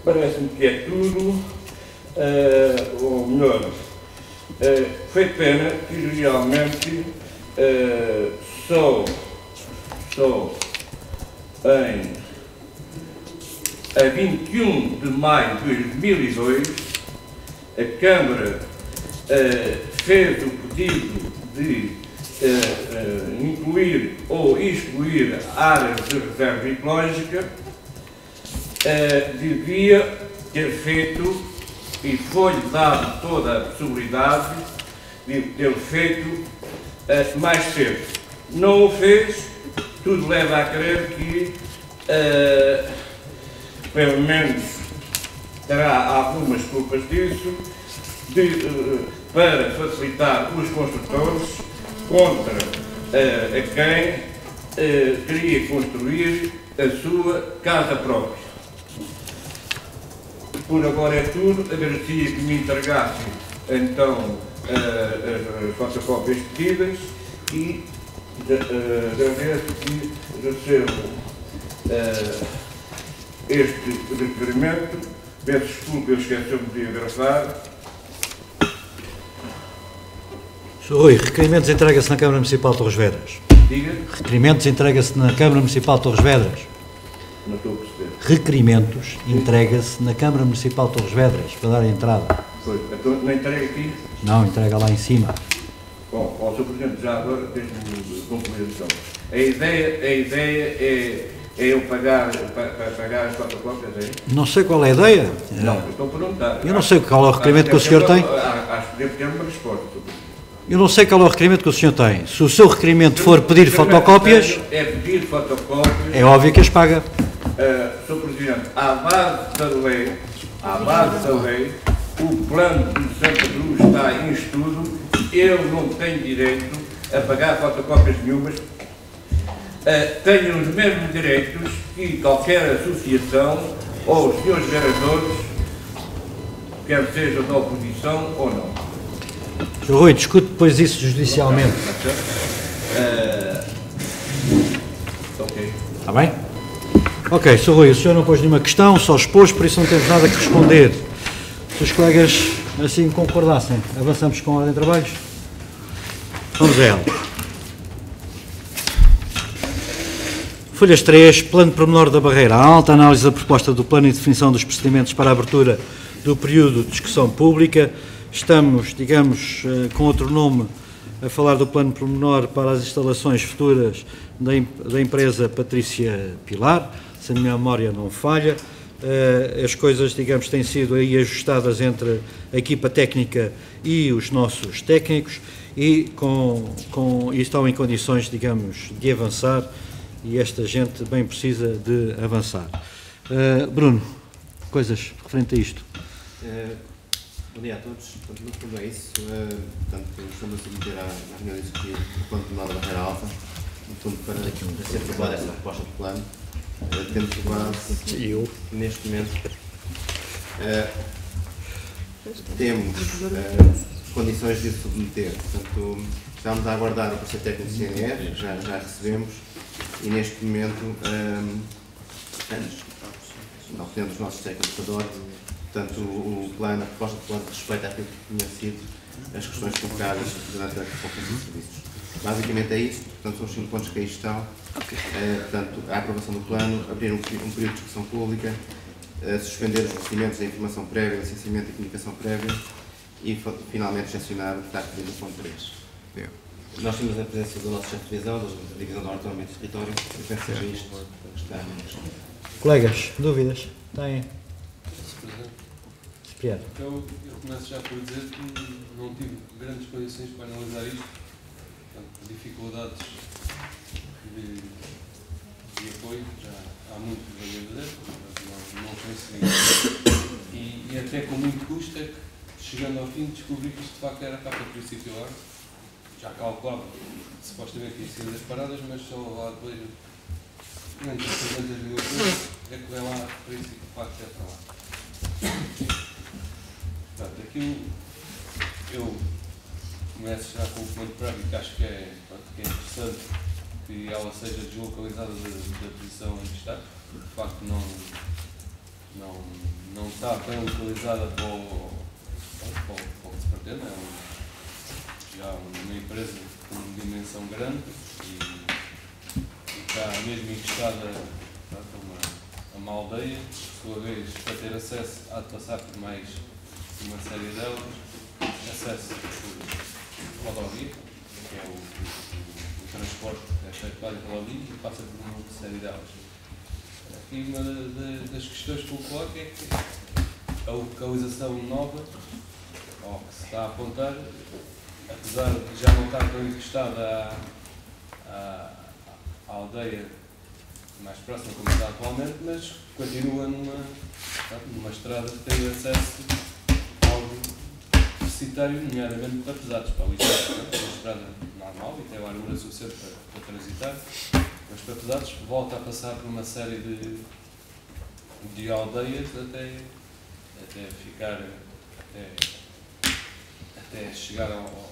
parece-me que é tudo, ou melhor, foi pena que realmente só a 21 de maio de 2002 a Câmara fez o pedido de incluir ou excluir áreas de reserva ecológica, devia ter feito, e foi-lhe dado toda a possibilidade de ter feito mais cedo. Não o fez, tudo leva a crer que, pelo menos, terá algumas culpas disso, para facilitar os construtores contra a quem queria construir a sua casa própria. Por agora é tudo. Agradecia que me entregasse então as fotocópias pedidas e agradeço que recebo este requerimento. Peço desculpa, eu esqueci-me de gravar. Sr. Rui, requerimentos entrega-se na Câmara Municipal de Torres Vedras. Diga. Requerimentos entrega-se na Câmara Municipal de Torres Vedras. Não estou a perceber. Requerimentos entrega-se na Câmara Municipal de Torres Vedras, para dar a entrada. Pois, então não entrega aqui? Não, entrega lá em cima. Bom, ao Sr. Presidente, já agora, deixe-me concluir a questão. A ideia é eu pagar as fotocópias aí? Não sei qual é a ideia. Não, eu estou a perguntar. Eu não sei qual é o requerimento que o senhor tem. Acho que deve ter uma resposta. Eu não sei qual é o requerimento que o senhor tem. Se o seu requerimento for pedir fotocópias, é pedir fotocópias. é óbvio que as paga. Sr. Presidente, à base da lei, o plano de Santa Cruz está em estudo, eu não tenho direito a pagar fotocopias nenhumas, tenho os mesmos direitos que qualquer associação ou os senhores vereadores, quer seja da oposição ou não. Sr. Rui, discute depois isso judicialmente. Ok. Está bem? Ok, Sr. Rui, o senhor não pôs nenhuma questão, só expôs, por isso não temos nada que responder. Se os colegas assim concordassem, avançamos com a ordem de trabalhos? Vamos a ela. Folhas 3, Plano Pormenor da Barreira Alta, análise da proposta do plano e definição dos procedimentos para a abertura do período de discussão pública. Estamos, digamos, com outro nome, a falar do plano pormenor para as instalações futuras da empresa Patrícia Pilar, se a minha memória não falha. As coisas, digamos, têm sido aí ajustadas entre a equipa técnica e os nossos técnicos e estão em condições, digamos, de avançar, e esta gente bem precisa de avançar. Bruno, coisas referente a isto. Bom dia a todos. Portanto, no fundo é isso. Portanto, estamos a submeter à reunião executiva do plano de da Barreira Alta, no fundo para ser aprovada esta proposta de plano. Temos base, neste momento, temos condições de submeter. Portanto, estamos a aguardar o parecer técnico do CNR, já recebemos, e neste momento, não temos os nossos técnicos de ordem. Portanto, o plano, a proposta de plano respeita aquilo que tinha sido as questões colocadas durante a conferência de serviços. Basicamente é isto, portanto, são os 5 pontos que aí estão. Portanto, a aprovação do plano, abrir um período de discussão pública, suspender os procedimentos de informação prévia, licenciamento e comunicação prévia e, finalmente, gestionar o que está pedido no ponto 3. Nós temos a presença do nosso chefe de divisão, da Divisão do Ordenamento do Território, eu penso que seja isto que está na questão. Colegas, dúvidas? Têm? Eu começo já por dizer que não tive grandes condições para analisar isto, portanto, dificuldades de apoio, já há muito a dizer, não consegui. E até com muito custo é que, chegando ao fim, descobri que isto de facto era para a princípio lá. Já calculava que supostamente ia ser das paradas, mas só lá depois, entre 300 mil euros, é que vem lá a referência que de facto é para lá. Portanto, aqui eu começo já com o plano prévio, que acho que é interessante que ela seja deslocalizada da posição em que está, porque de facto não está bem localizada para o que se pretende. É já uma empresa com uma dimensão grande e está mesmo encostada a uma aldeia. Por sua vez, para ter acesso, há de passar por mais uma série delas. Acesso por rodovia, que é o transporte é efetuado pela rodovia e passa por uma série delas. E uma das questões que eu coloco é que a localização nova, ao que se está a apontar, apesar de já não estar tão encostada à aldeia mais próxima como está atualmente, mas continua numa estrada que tem acesso ao deficitário, nomeadamente para pesados, para o Lisboa, é uma estrada normal e tem largura suficiente para transitar, mas para pesados volta a passar por uma série de aldeias até ficar, até chegar ao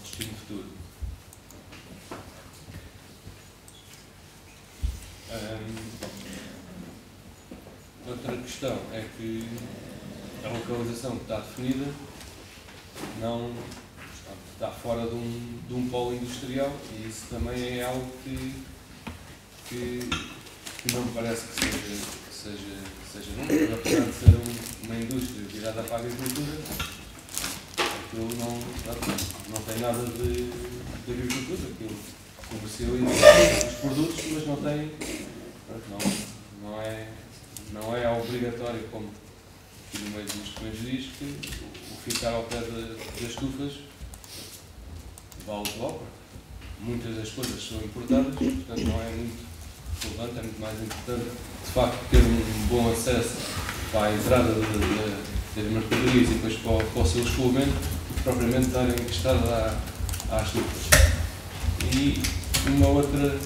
destino futuro. Outra questão é que a localização que está definida não está fora de um polo industrial e isso também é algo que não me parece que seja nunca, apesar de ser uma indústria virada para a agricultura, aquilo não tem nada de agricultura, aquilo comercializa os produtos, mas não é obrigatório, como aqui no meio dos documentos diz, que o ficar ao pé das estufas vale logo. Muitas das coisas são importadas, portanto não é muito relevante, é muito mais importante de facto ter um bom acesso para a entrada das mercadorias e depois para o seu escoamento, do que propriamente estarem encostadas às estufas. E uma outra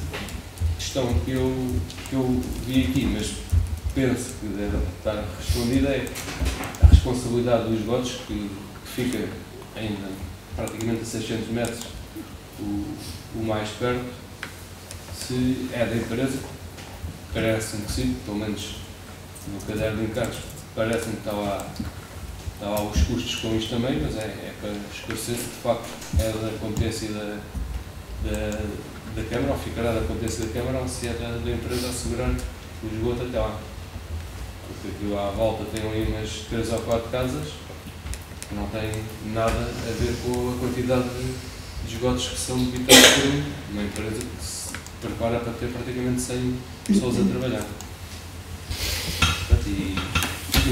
questão que eu vi aqui, mas penso que deve estar respondida, é a responsabilidade dos esgotos, que fica ainda praticamente a 600 metros o mais perto, se é da empresa, parece-me que sim, pelo menos no caderno de encargos, parece-me que está lá os custos com isto também, mas é para esclarecer que de facto é da competência da Câmara, ou ficará da competência da Câmara, ou se é da empresa assegurar o esgoto até lá. Porque aqui à volta tem ali umas 3 ou 4 casas que não têm nada a ver com a quantidade de esgotos que são debitados por uma empresa que se prepara para ter praticamente 100 pessoas a trabalhar. E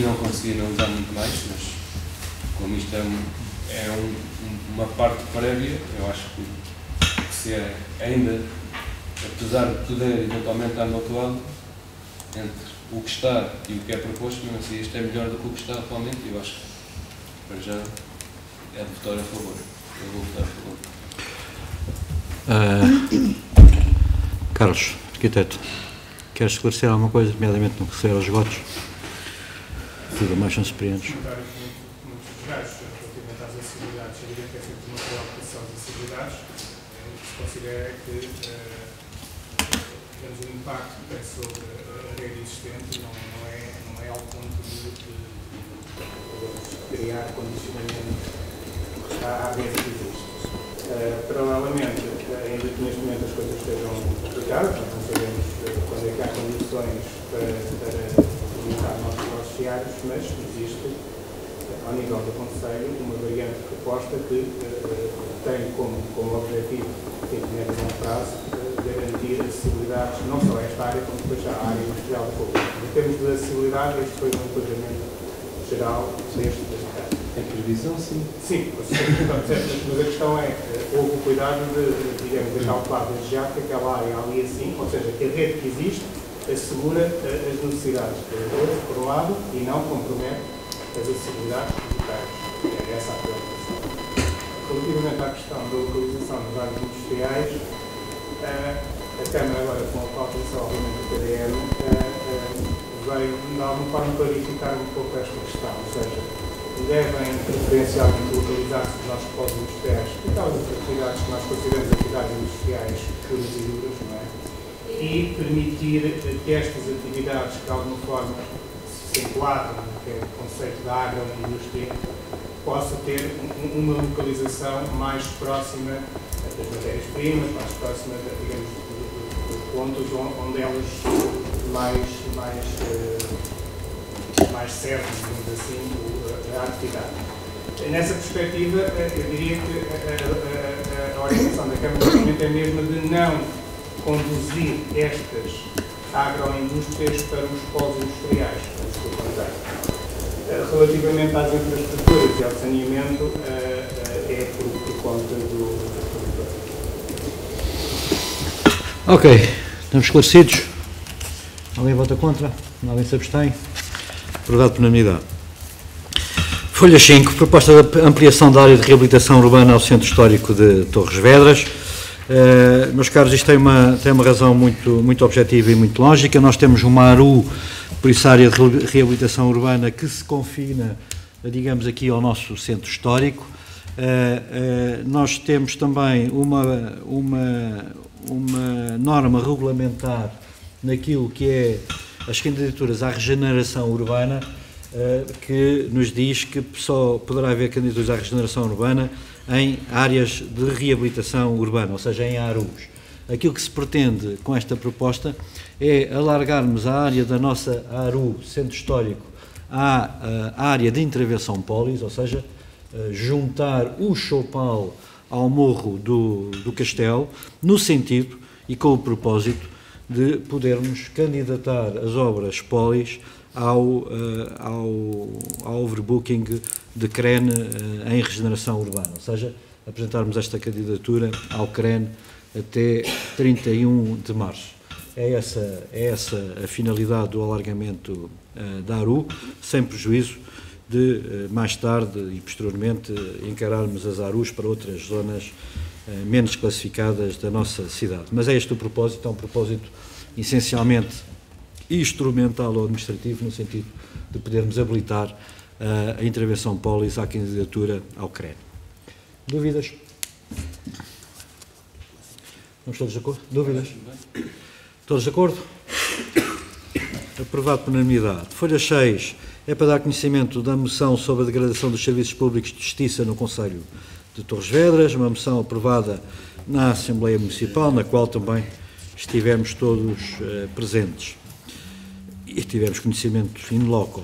não consegui analisar muito mais, mas como isto é uma parte prévia, eu acho que se é ainda, apesar de poder eventualmente estar no outro lado, entre o que está e o que é proposto, mesmo assim isto é melhor do que o que está atualmente, e eu acho que para já é de votar a favor. Eu vou votar a favor. Carlos, arquiteto, queres esclarecer alguma coisa, nomeadamente no que se refere aos esgotos? Tudo mais são experientes. Comentários muito gerais relativamente às acessibilidades. É evidente que é sempre uma preocupação das acessibilidades. O que se considera é que digamos, o impacto que tem sobre a rede existente não é ao ponto de criar condicionamento à rede que existe. Paralelamente, ainda que neste momento as coisas estejam complicadas, não sabemos quando é que há condições para limitar nossos associados, mas existe, ao nível do Conselho, uma variante de proposta que tem como objetivo, em médio e longo prazo, garantir acessibilidades não só a esta área, como depois à área industrial do público. Em termos de acessibilidade, este foi um enquadramento geral deste caso. É previsão, sim. Sim, mas a questão é, houve o cuidado de calcular desde já que aquela área ali assim, ou seja, que a rede que existe assegura as necessidades por um lado e não compromete as acessibilidades tributárias. É essa a preocupação. Relativamente à questão da localização das áreas industriais, a Câmara agora com a autorização obviamente do PDM veio de alguma forma clarificar um pouco esta questão, ou seja, devem preferencialmente localizar-se os nossos polos industriais, aquelas atividades que nós consideramos atividades industriais puras e duras, não é? E permitir que estas atividades, que de alguma forma se enquadram naquele conceito da agroindústria, possa ter uma localização mais próxima das matérias-primas, mais próxima, digamos, de pontos onde elas mais servem, digamos assim, a atividade. Nessa perspectiva, eu diria que a orientação da Câmara de Orçamento é mesmo de não conduzir estas agroindústrias para os polos industriais, pelo contrário. Relativamente às infraestruturas e ao saneamento, é por conta do produtor. Ok, estamos esclarecidos. Alguém vota contra? Alguém se abstém? Aprovado por unanimidade. Folha 5, proposta de ampliação da área de reabilitação urbana ao Centro Histórico de Torres Vedras. Meus caros, isto tem uma razão muito objetiva e muito lógica. Nós temos uma ARU, por isso a área de reabilitação urbana, que se confina, digamos, aqui ao nosso Centro Histórico. Nós temos também uma norma regulamentar naquilo que é as candidaturas à regeneração urbana, que nos diz que só poderá haver candidaturas à regeneração urbana em áreas de reabilitação urbana, ou seja, em ARUs. Aquilo que se pretende com esta proposta é alargarmos a área da nossa ARU, Centro Histórico, à área de intervenção polis, ou seja, juntar o Choupal ao Morro do Castelo, no sentido e com o propósito de podermos candidatar as obras polis ao overbooking de CREN em regeneração urbana, ou seja, apresentarmos esta candidatura ao CREN até 31 de março. É essa a finalidade do alargamento da ARU, sem prejuízo de mais tarde e posteriormente encararmos as ARUs para outras zonas menos classificadas da nossa cidade. Mas é este o propósito, é um propósito essencialmente instrumental ou administrativo, no sentido de podermos habilitar a intervenção polis à candidatura ao CREN. Dúvidas? Estamos todos de acordo? Dúvidas? Todos de acordo? Aprovado por unanimidade. Folha 6 é para dar conhecimento da moção sobre a degradação dos serviços públicos de justiça no Concelho de Torres Vedras, uma moção aprovada na Assembleia Municipal, na qual também estivemos todos presentes e tivemos conhecimento in loco.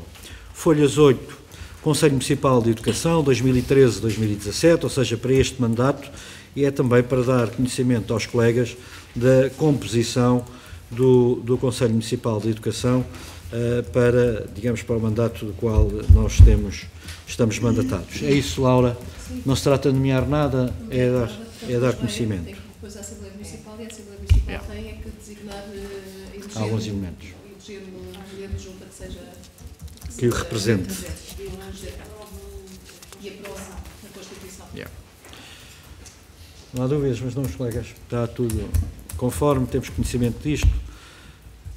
Folhas 8, Conselho Municipal de Educação, 2013-2017, ou seja, para este mandato, e é também para dar conhecimento aos colegas da composição do Conselho Municipal de Educação para, digamos, para o mandato do qual nós estamos mandatados. É isso, Laura? Não se trata de nomear nada, é dar conhecimento. Tem que depois a Assembleia Municipal e a Assembleia Municipal tem que designar alguns elementos eleger uma mulher de junta que seja que o represente e aprova a Constituição. Não há dúvidas, mas não, os colegas, está tudo conforme, temos conhecimento disto,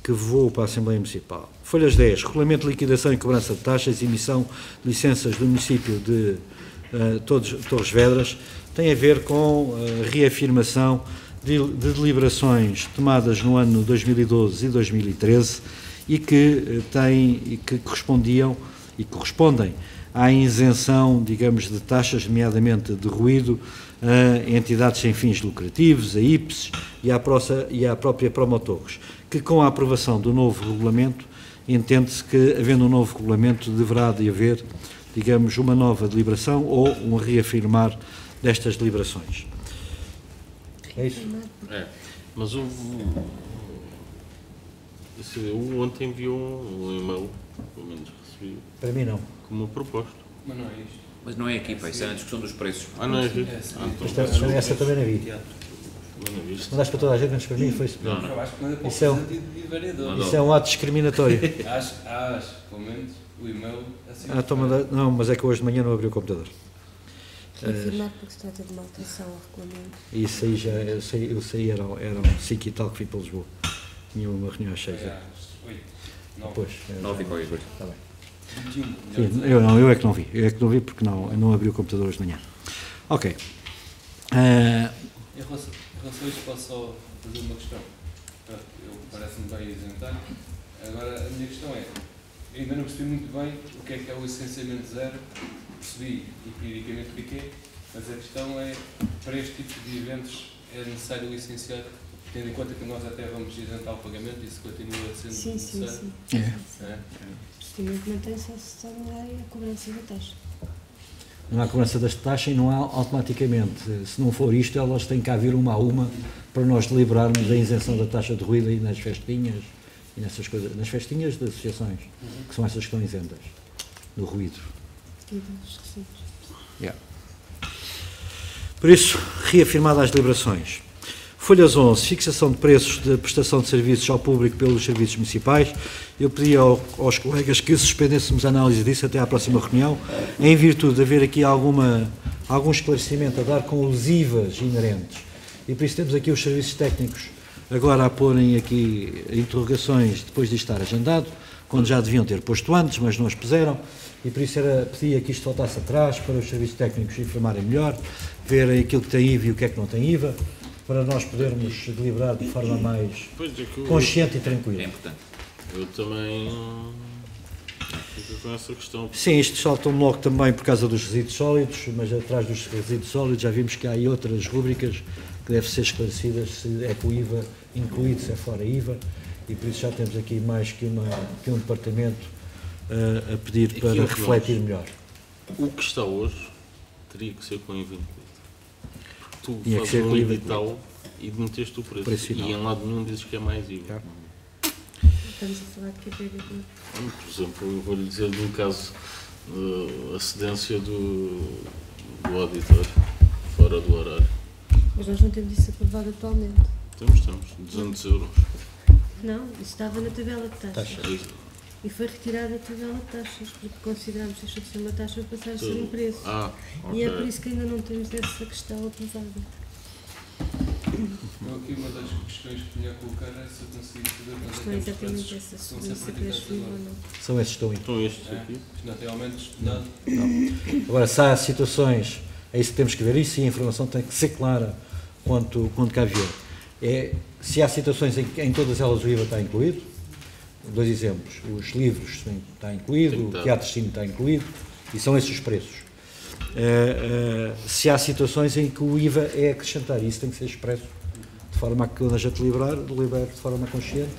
que vou para a Assembleia Municipal. Folhas 10, Regulamento de Liquidação e Cobrança de Taxas e Emissão de Licenças do município de Torres Vedras, tem a ver com a reafirmação de deliberações tomadas no ano 2012 e 2013 e que correspondiam e correspondem à isenção, digamos, de taxas, nomeadamente de ruído, a entidades sem fins lucrativos, a IPS e à própria Promotorres, que com a aprovação do novo regulamento, entende-se que, havendo um novo regulamento, deverá de haver, digamos, uma nova deliberação ou um reafirmar destas deliberações. É isso? É, mas o ontem enviou um e-mail, pelo menos recebi, Para mim não. como uma proposta. Mas não é isto. Mas não é aqui, pá, isso é na discussão dos preços. Ah, não é aqui? Essa também não vi. Se mandaste para toda a gente, antes para mim, foi isso. Não, Eu acho que manda para o Isso é um- representante de vereador. Isso é um ato discriminatório. Acho, pelo menos, o e-mail assim. Não, mas é que hoje de manhã não abri o computador. Afirmar porque se trata de uma alteração ao regulamento. E isso aí eu saí, eram 5 e tal que fui para Lisboa. Tinha uma reunião às 6. Às 8, 9, Depois. 9 e qualquer coisa. Está bem. 21. Sim, eu é que não vi. Eu é que não vi porque não abri o computador hoje de manhã. Ok. Em relação a isto, posso só fazer uma questão. Parece-me bem isentar. Agora, a minha questão é, ainda não percebi muito bem o que é o licenciamento zero. Percebi empiricamente o que é, mas a questão é, para este tipo de eventos é necessário licenciar, tendo em conta que nós até vamos isentar o pagamento, isso continua sendo necessário. Sim. É. O procedimento mantém-se só não há a cobrança da taxa. Não há cobrança das taxas e não há automaticamente. Se não for isto, elas têm que haver uma a uma para nós deliberarmos a isenção da taxa de ruído aí nas festinhas e nessas coisas, nas festinhas de associações, que são essas que estão isentas do ruído. E dos recibos. Yeah. Por isso, reafirmadas as deliberações. Folhas 11, fixação de preços de prestação de serviços ao público pelos serviços municipais. Eu pedi aos colegas que suspendêssemos a análise disso até à próxima reunião, em virtude de haver aqui algum esclarecimento a dar com os IVAs inerentes. E por isso temos aqui os serviços técnicos agora a porem aqui interrogações depois de estar agendado, quando já deviam ter posto antes, mas não as puseram, e por isso pedia que isto voltasse atrás para os serviços técnicos informarem melhor, verem aquilo que tem IVA e o que é que não tem IVA, para nós podermos deliberar de forma mais consciente e tranquila. É importante. Eu também fico com essa questão. Sim, isto saltou-me logo também por causa dos resíduos sólidos, mas atrás dos resíduos sólidos já vimos que há aí outras rúbricas que devem ser esclarecidas, se é com o IVA incluído, se é fora IVA, e por isso já temos aqui mais que um departamento a pedir para refletir melhor. O que está hoje teria que ser com IVA incluído. Tu Tinha que fazes ser um com IVA e IVA tal e meteste o preço e em lado nenhum dizes que é mais IVA. Estamos a falar de que é BBB. Por exemplo, eu vou-lhe dizer de um caso de acedência do auditor fora do horário. Mas nós não temos isso aprovado atualmente. Temos 200 euros. Não, isso estava na tabela de taxas. E foi retirada a tabela de taxas, porque consideramos que deixou de ser uma taxa para passar a ser um preço. Okay. E é por isso que ainda não temos essa questão aprovada. Eu aqui uma das questões que tinha a colocar é se eu conseguir saber quais Isto é é que os exatamente preços essa, que se são vai sempre ser praticados transferido ou agora. não. São esses que estão Então estes aqui. Isto não tem aumentos de nada. Agora, se há situações, é isso que temos que ver, isso e a informação tem que ser clara quanto cá vier. Se há situações em todas elas o IVA está incluído, dois exemplos, os livros está incluído, o teatro de cine está incluído, e são esses os preços. Se há situações em que o IVA é acrescentar, isso tem que ser expresso, de forma a que quando a gente delibere de forma consciente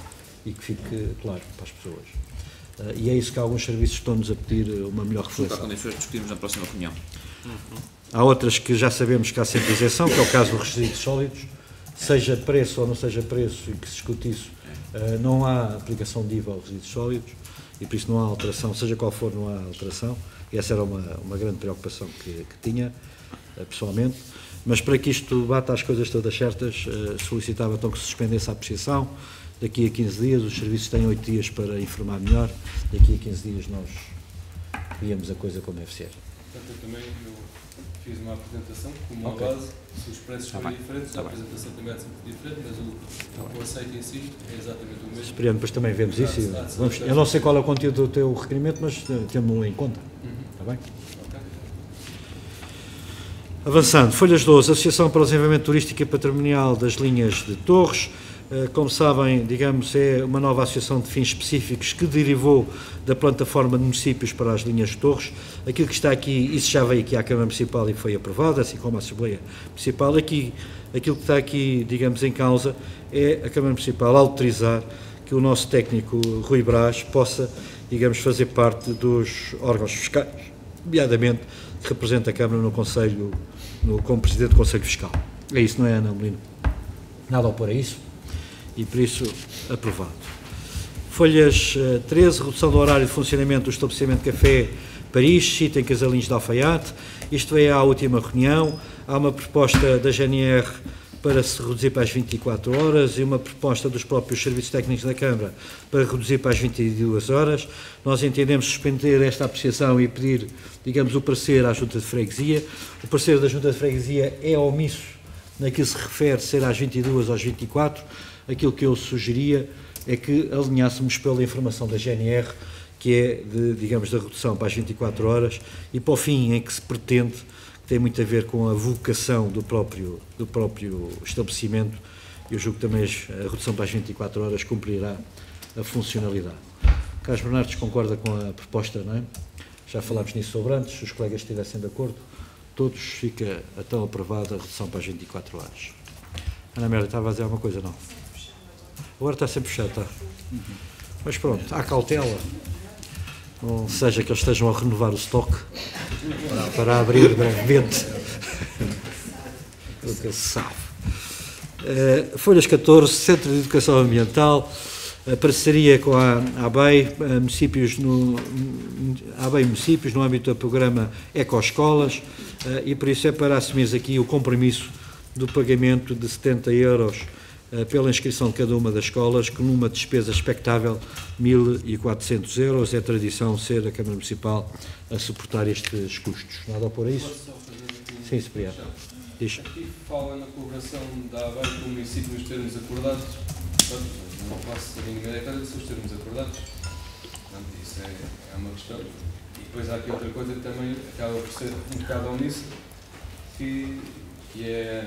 e que fique claro para as pessoas. E é isso que alguns serviços estão-nos a pedir uma melhor reflexão. Para condições de discutirmos na próxima reunião. Há outras que já sabemos que há sempre isenção, que é o caso dos resíduos sólidos, seja preço ou não seja preço, e que se discute isso, não há aplicação de IVA aos resíduos sólidos, e por isso não há alteração, seja qual for, não há alteração, e essa era uma grande preocupação que tinha, pessoalmente, mas para que isto bata as coisas todas certas, solicitava então que se suspendesse a apreciação, daqui a 15 dias, os serviços têm 8 dias para informar melhor, daqui a 15 dias nós víamos a coisa como deve ser. Portanto, eu também fiz uma apresentação com uma base, se os preços forem diferentes, a apresentação também é sempre diferente, mas o conceito em si é exatamente o mesmo. Cipriano, depois também vemos isso. Eu não sei qual é o conteúdo do teu requerimento, mas temos-lo em conta. Está bem? Avançando, folhas 12, Associação para o Desenvolvimento Turístico e Patrimonial das Linhas de Torres. Como sabem, digamos, é uma nova associação de fins específicos que derivou da plataforma de municípios para as linhas de Torres. Aquilo que está aqui, isso já veio aqui à Câmara Municipal e foi aprovado, assim como a Assembleia Municipal. Aquilo que está aqui, digamos, em causa é a Câmara Municipal autorizar que o nosso técnico Rui Brás possa, digamos, fazer parte dos órgãos fiscais, nomeadamente que representa a Câmara no Conselho, como Presidente do Conselho Fiscal. É isso, não é, Ana Molino? Nada a opor a isso. E por isso, aprovado. Folhas 13, redução do horário de funcionamento do estabelecimento Café Paris, sítio em Casalinhos de Alfaiate. Isto veio à última reunião. Há uma proposta da GNR para se reduzir para as 24 horas e uma proposta dos próprios serviços técnicos da Câmara para reduzir para as 22 horas. Nós entendemos suspender esta apreciação e pedir, digamos, o parecer à Junta de Freguesia. O parecer da Junta de Freguesia é omisso naquilo que se refere ser às 22 ou às 24. Aquilo que eu sugeria é que alinhássemos pela informação da GNR, que é, digamos, da redução para as 24 horas, e para o fim em que se pretende, que tem muito a ver com a vocação do próprio estabelecimento. Eu julgo que também a redução para as 24 horas cumprirá a funcionalidade. Carlos Bernardes concorda com a proposta, não é? Já falámos nisso sobre antes, se os colegas estivessem de acordo, todos fica então aprovada a redução para as 24 horas. Ana Amélia, estava a dizer alguma coisa, não? Agora está sempre fechado, está. Mas pronto, há cautela. Não seja que eles estejam a renovar o estoque para abrir brevemente. Nunca se sabe. Folhas 14, Centro de Educação Ambiental, a parceria com a ABEI, municípios no âmbito do programa Ecoescolas, e por isso é para assumir aqui o compromisso do pagamento de 70 euros pela inscrição de cada uma das escolas, com uma despesa expectável 1.400 euros. É tradição ser a Câmara Municipal a suportar estes custos. Nada a opor a isso? Sim, Cipriano. Diz. Aqui fala na colaboração da ABEI com o município nos termos acordados. Não posso ser ninguém a os termos acordados. Portanto, isso é uma questão. E depois há aqui outra coisa que também acaba por ser um bocado omisso, que é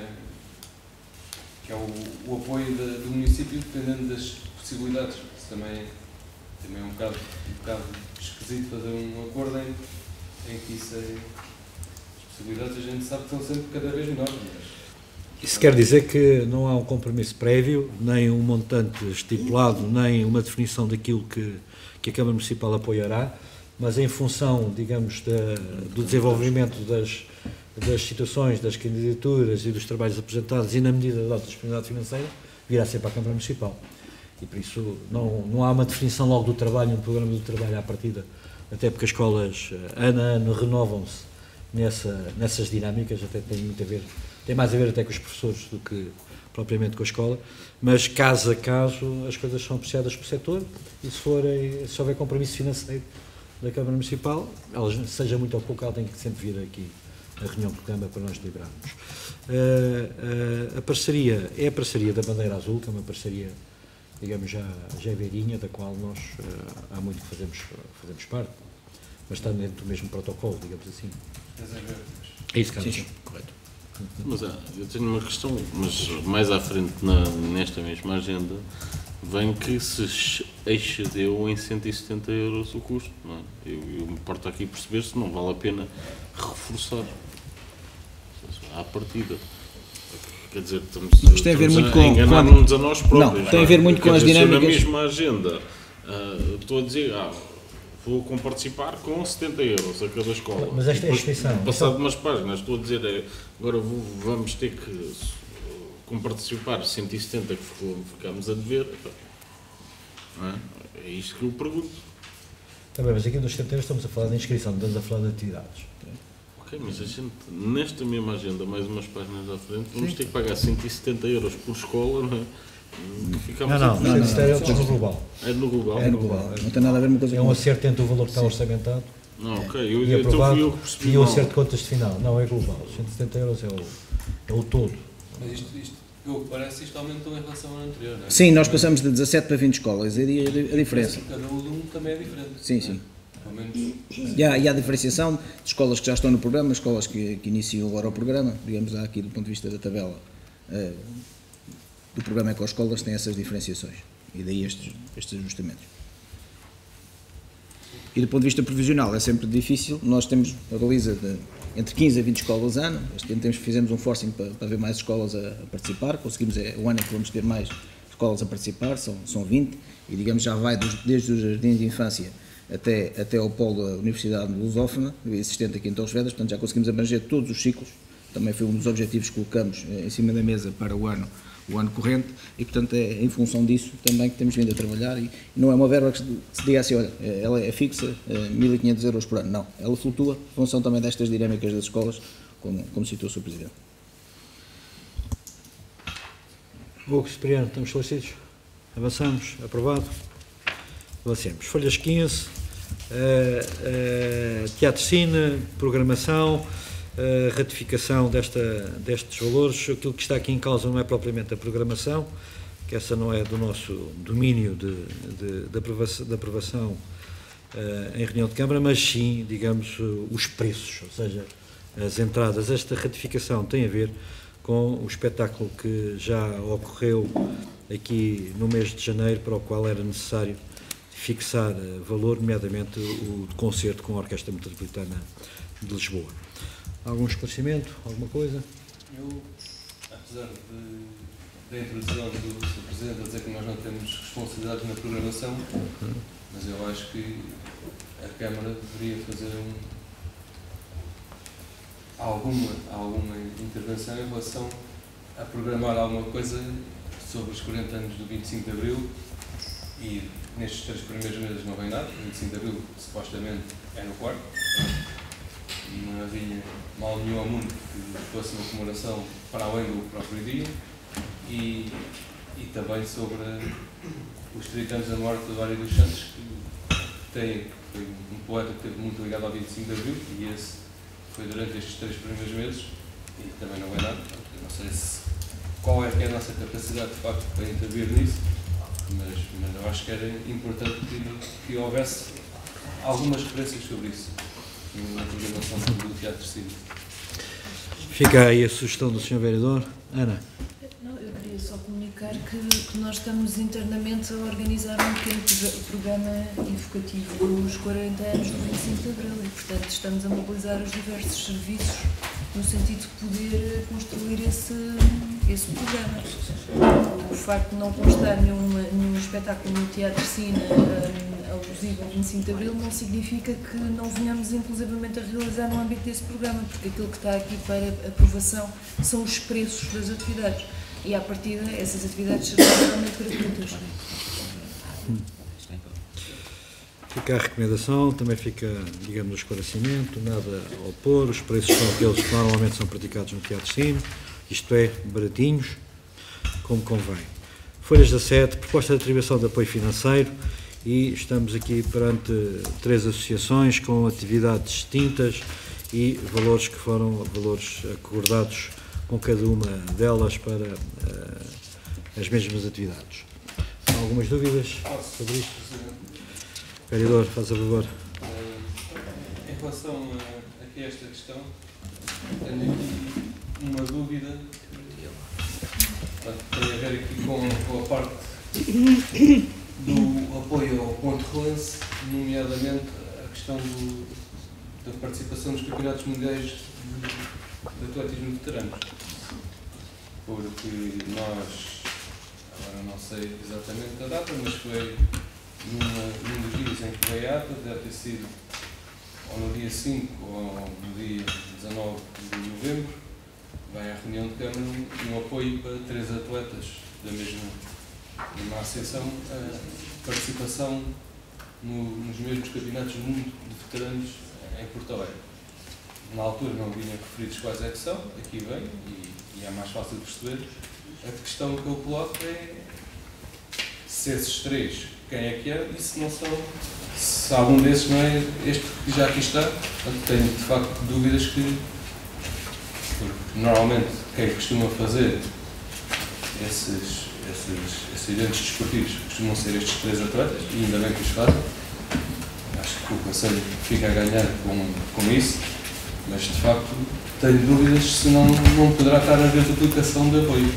o apoio do município dependendo das possibilidades. Isso também é um bocado esquisito fazer um acordo em que isso as possibilidades a gente sabe que são sempre cada vez menores. Isso quer dizer que não há um compromisso prévio, nem um montante estipulado, nem uma definição daquilo que a Câmara Municipal apoiará, mas em função, digamos, do desenvolvimento das situações, das candidaturas e dos trabalhos apresentados e na medida da disponibilidade financeira, virá sempre à Câmara Municipal. E por isso não há uma definição logo do trabalho, um programa do trabalho à partida, até porque as escolas ano a ano renovam-se nessas dinâmicas, até tem mais a ver até com os professores do que propriamente com a escola, mas caso a caso as coisas são apreciadas pelo setor e se houver compromisso financeiro da Câmara Municipal, seja muito ou pouco, ela tem que sempre vir aqui a reunião de Câmara para nós deliberarmos. A parceria é a parceria da Bandeira Azul, que é uma parceria, digamos, já velhinha, da qual nós há muito que fazemos parte, mas está dentro do mesmo protocolo, digamos assim. É isso, Carlos? Sim, correto. Mas eu tenho uma questão, mas mais à frente nesta mesma agenda vem que se excedeu em 170 euros o custo, não é? Eu me importo aqui perceber se não vale a pena reforçar à partida. Quer dizer, isto tem a ver muito com enganar-nos a nós próprios. Não, tem a ver muito com as dinâmicas. Na mesma agenda, estou a dizer, vou participar com 70 euros a cada escola. Mas esta é a exceção. Passado umas páginas, estou a dizer, agora vamos ter que participar 170 que ficámos a dever. Não é? É isto que eu pergunto. Também, mas aqui nos 70 euros estamos a falar de inscrição, não estamos a falar de atividades. Ok, mas a gente, nesta mesma agenda, mais umas páginas à frente, vamos ter que pagar 170 euros por escola, não é? Não, 170 euros no global. É no global? É no global. Não tem nada a ver uma coisa com... É um acerto entre o valor que está orçamentado e aprovado e o acerto de contas de final. Não, é global. 170 euros é o todo. Mas isto parece que isto aumentou em relação ao anterior, não é? Sim, nós passamos de 17 para 20 escolas. É a diferença. Cada aluno também é diferente. Sim. E há diferenciação de escolas que já estão no programa, escolas que iniciam agora o programa, digamos, há aqui do ponto de vista da tabela do programa Ecoescolas tem essas diferenciações e daí estes ajustamentos. E do ponto de vista provisional é sempre difícil, nós temos a baliza de entre 15 a 20 escolas ano, este ano fizemos um forcing para haver mais escolas a participar, conseguimos, o ano em que vamos ter mais escolas a participar, são 20, e digamos já vai desde os jardins de infância até ao polo da Universidade Lusófona, existente aqui em Torres Vedras, portanto já conseguimos abranger todos os ciclos, também foi um dos objetivos que colocamos em cima da mesa para o ano corrente, e portanto é em função disso também que temos vindo a trabalhar, e não é uma verba que se diga assim, olha, ela é fixa, 1.500 euros por ano, não, ela flutua em função também destas dinâmicas das escolas, como citou o Sr. Presidente. Hugo Cipriano, estamos esclarecidos? Avançamos, aprovado. Avancemos. Folhas 15, teatro cine, programação, ratificação destes valores. Aquilo que está aqui em causa não é propriamente a programação, que essa não é do nosso domínio de aprovação em reunião de Câmara, mas sim, digamos, os preços, ou seja, as entradas. Esta ratificação tem a ver com o espetáculo que já ocorreu aqui no mês de janeiro, para o qual era necessário fixar valor, nomeadamente o concerto com a Orquestra Metropolitana de Lisboa. Algum esclarecimento? Alguma coisa? Eu, apesar da introdução do Sr. Presidente a dizer que nós não temos responsabilidades na programação, mas eu acho que a Câmara deveria fazer alguma intervenção em relação a programar alguma coisa sobre os 40 anos do 25 de Abril, e nestes 3 primeiros meses não vem nada. O 25 de Abril supostamente é no quarto, não havia mal nenhum ao mundo que fosse uma comemoração para além do próprio dia, e também sobre os 30 anos da morte de Mário dos Santos, que foi um poeta que esteve muito ligado ao 25 de Abril, e esse foi durante estes 3 primeiros meses, e também não é nada. Eu não sei qual é que é a nossa capacidade de facto para intervir nisso, mas eu acho que era importante que houvesse algumas referências sobre isso na programação do Teatro Cine. Fica aí a sugestão do Sr. Vereador. Ana. Não, eu queria só comunicar que nós estamos internamente a organizar um pequeno programa evocativo dos 40 anos do 25 de Abril e, portanto, estamos a mobilizar os diversos serviços no sentido de poder construir esse programa. O facto de não constar nenhum espetáculo no Teatro Cine alusivo ao 25 de Abril não significa que não venhamos inclusivamente a realizar no âmbito desse programa, porque aquilo que está aqui para aprovação são os preços das atividades e, à partida, essas atividades serão totalmente gratuitas. Fica a recomendação, também fica, digamos, o esclarecimento, nada a opor, os preços são aqueles que normalmente são praticados no Teatro Cine, isto é, baratinhos, como convém. Folhas da 7, proposta de atribuição de apoio financeiro, e estamos aqui perante 3 associações com atividades distintas e valores que foram acordados com cada uma delas para as mesmas atividades. Há algumas dúvidas sobre isto? Vereador, faz a favor. Em relação a esta questão, tenho aqui uma dúvida. Tem a ver aqui com a parte do apoio ao ponto de relance, nomeadamente a questão da participação nos campeonatos mundiais de atletismo veteranos. Porque nós, agora não sei exatamente a data, mas foi num dos dias em que veio a ata, deve ter sido ou no dia 5 ou no dia 19 de novembro, vai à reunião de Câmara um apoio para 3 atletas da mesma associação, a participação nos mesmos campeonatos do mundo de veteranos em Porto Alegre. Na altura não vinham referidos quais é que são, aqui vem, e é mais fácil de perceber. A questão que eu coloco é se esses 3 quem é que é, e se não são, se algum desses não é este que já aqui está. Portanto, tenho de facto dúvidas porque normalmente quem costuma fazer esses eventos desportivos costumam ser estes 3 atletas, e ainda bem que os fazem. Acho que o Conselho fica a ganhar com isso, mas de facto tenho dúvidas se não poderá estar a haver duplicação de apoio.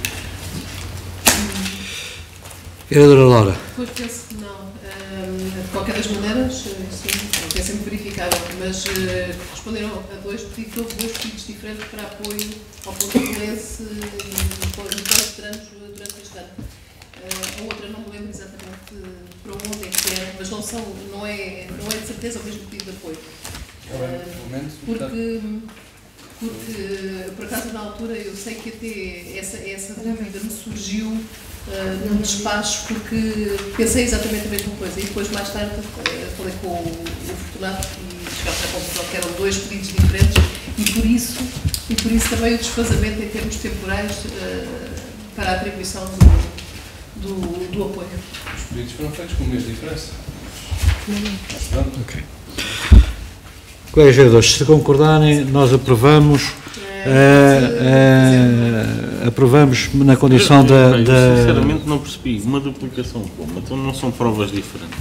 Vereadora Laura. Pois penso que não. De qualquer das maneiras, sim, é sempre verificável, mas responderam a 2 pedidos, houve 2 pedidos diferentes para apoio ao ponto de relance para os veteranos durante este ano. A outra não me lembro exatamente para onde é que era, mas não é de certeza o mesmo pedido de apoio. Porque, por acaso, na altura, eu sei que até essa dúvida me surgiu num despacho, porque pensei exatamente a mesma coisa, e depois, mais tarde, falei com o Fortunato e chegámos à conclusão que eram 2 pedidos diferentes, e por isso também o desfazamento em termos temporais para a atribuição do apoio. Os pedidos foram feitos com um mês de diferença. Ok. Colegas vereadores, se concordarem, nós aprovamos na condição da... Sinceramente não percebi. Uma duplicação como? Então não são provas diferentes?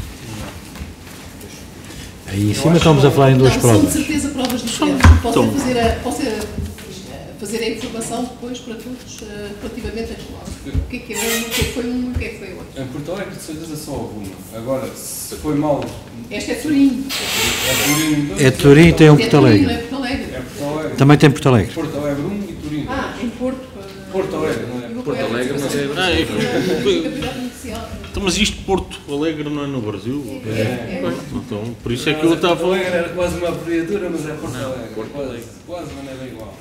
Aí em cima estamos a falar em 2 provas. São de certeza provas diferentes. Posso fazer a informação depois para todos relativamente a escola. O que é que é um, o que é que foi um, o que é que foi outro. Em Porto Alegre, de certeza, só houve uma. Agora, se foi mal... Este é Turim. É Turim e tem um É Porto Turim, Alegre. não é Porto Alegre. É Porto Alegre. Também tem Porto Alegre. Porto Alegre 1 e Turim. Em Porto. Porto Alegre, não é? Porto Alegre, mas é... Campeonato Inicial. Então, mas isto Porto Alegre não é no Brasil? Então, por isso é que Mas eu estava... Porto Alegre era quase uma abreviatura, mas é Porto Alegre. Quase de maneira igual.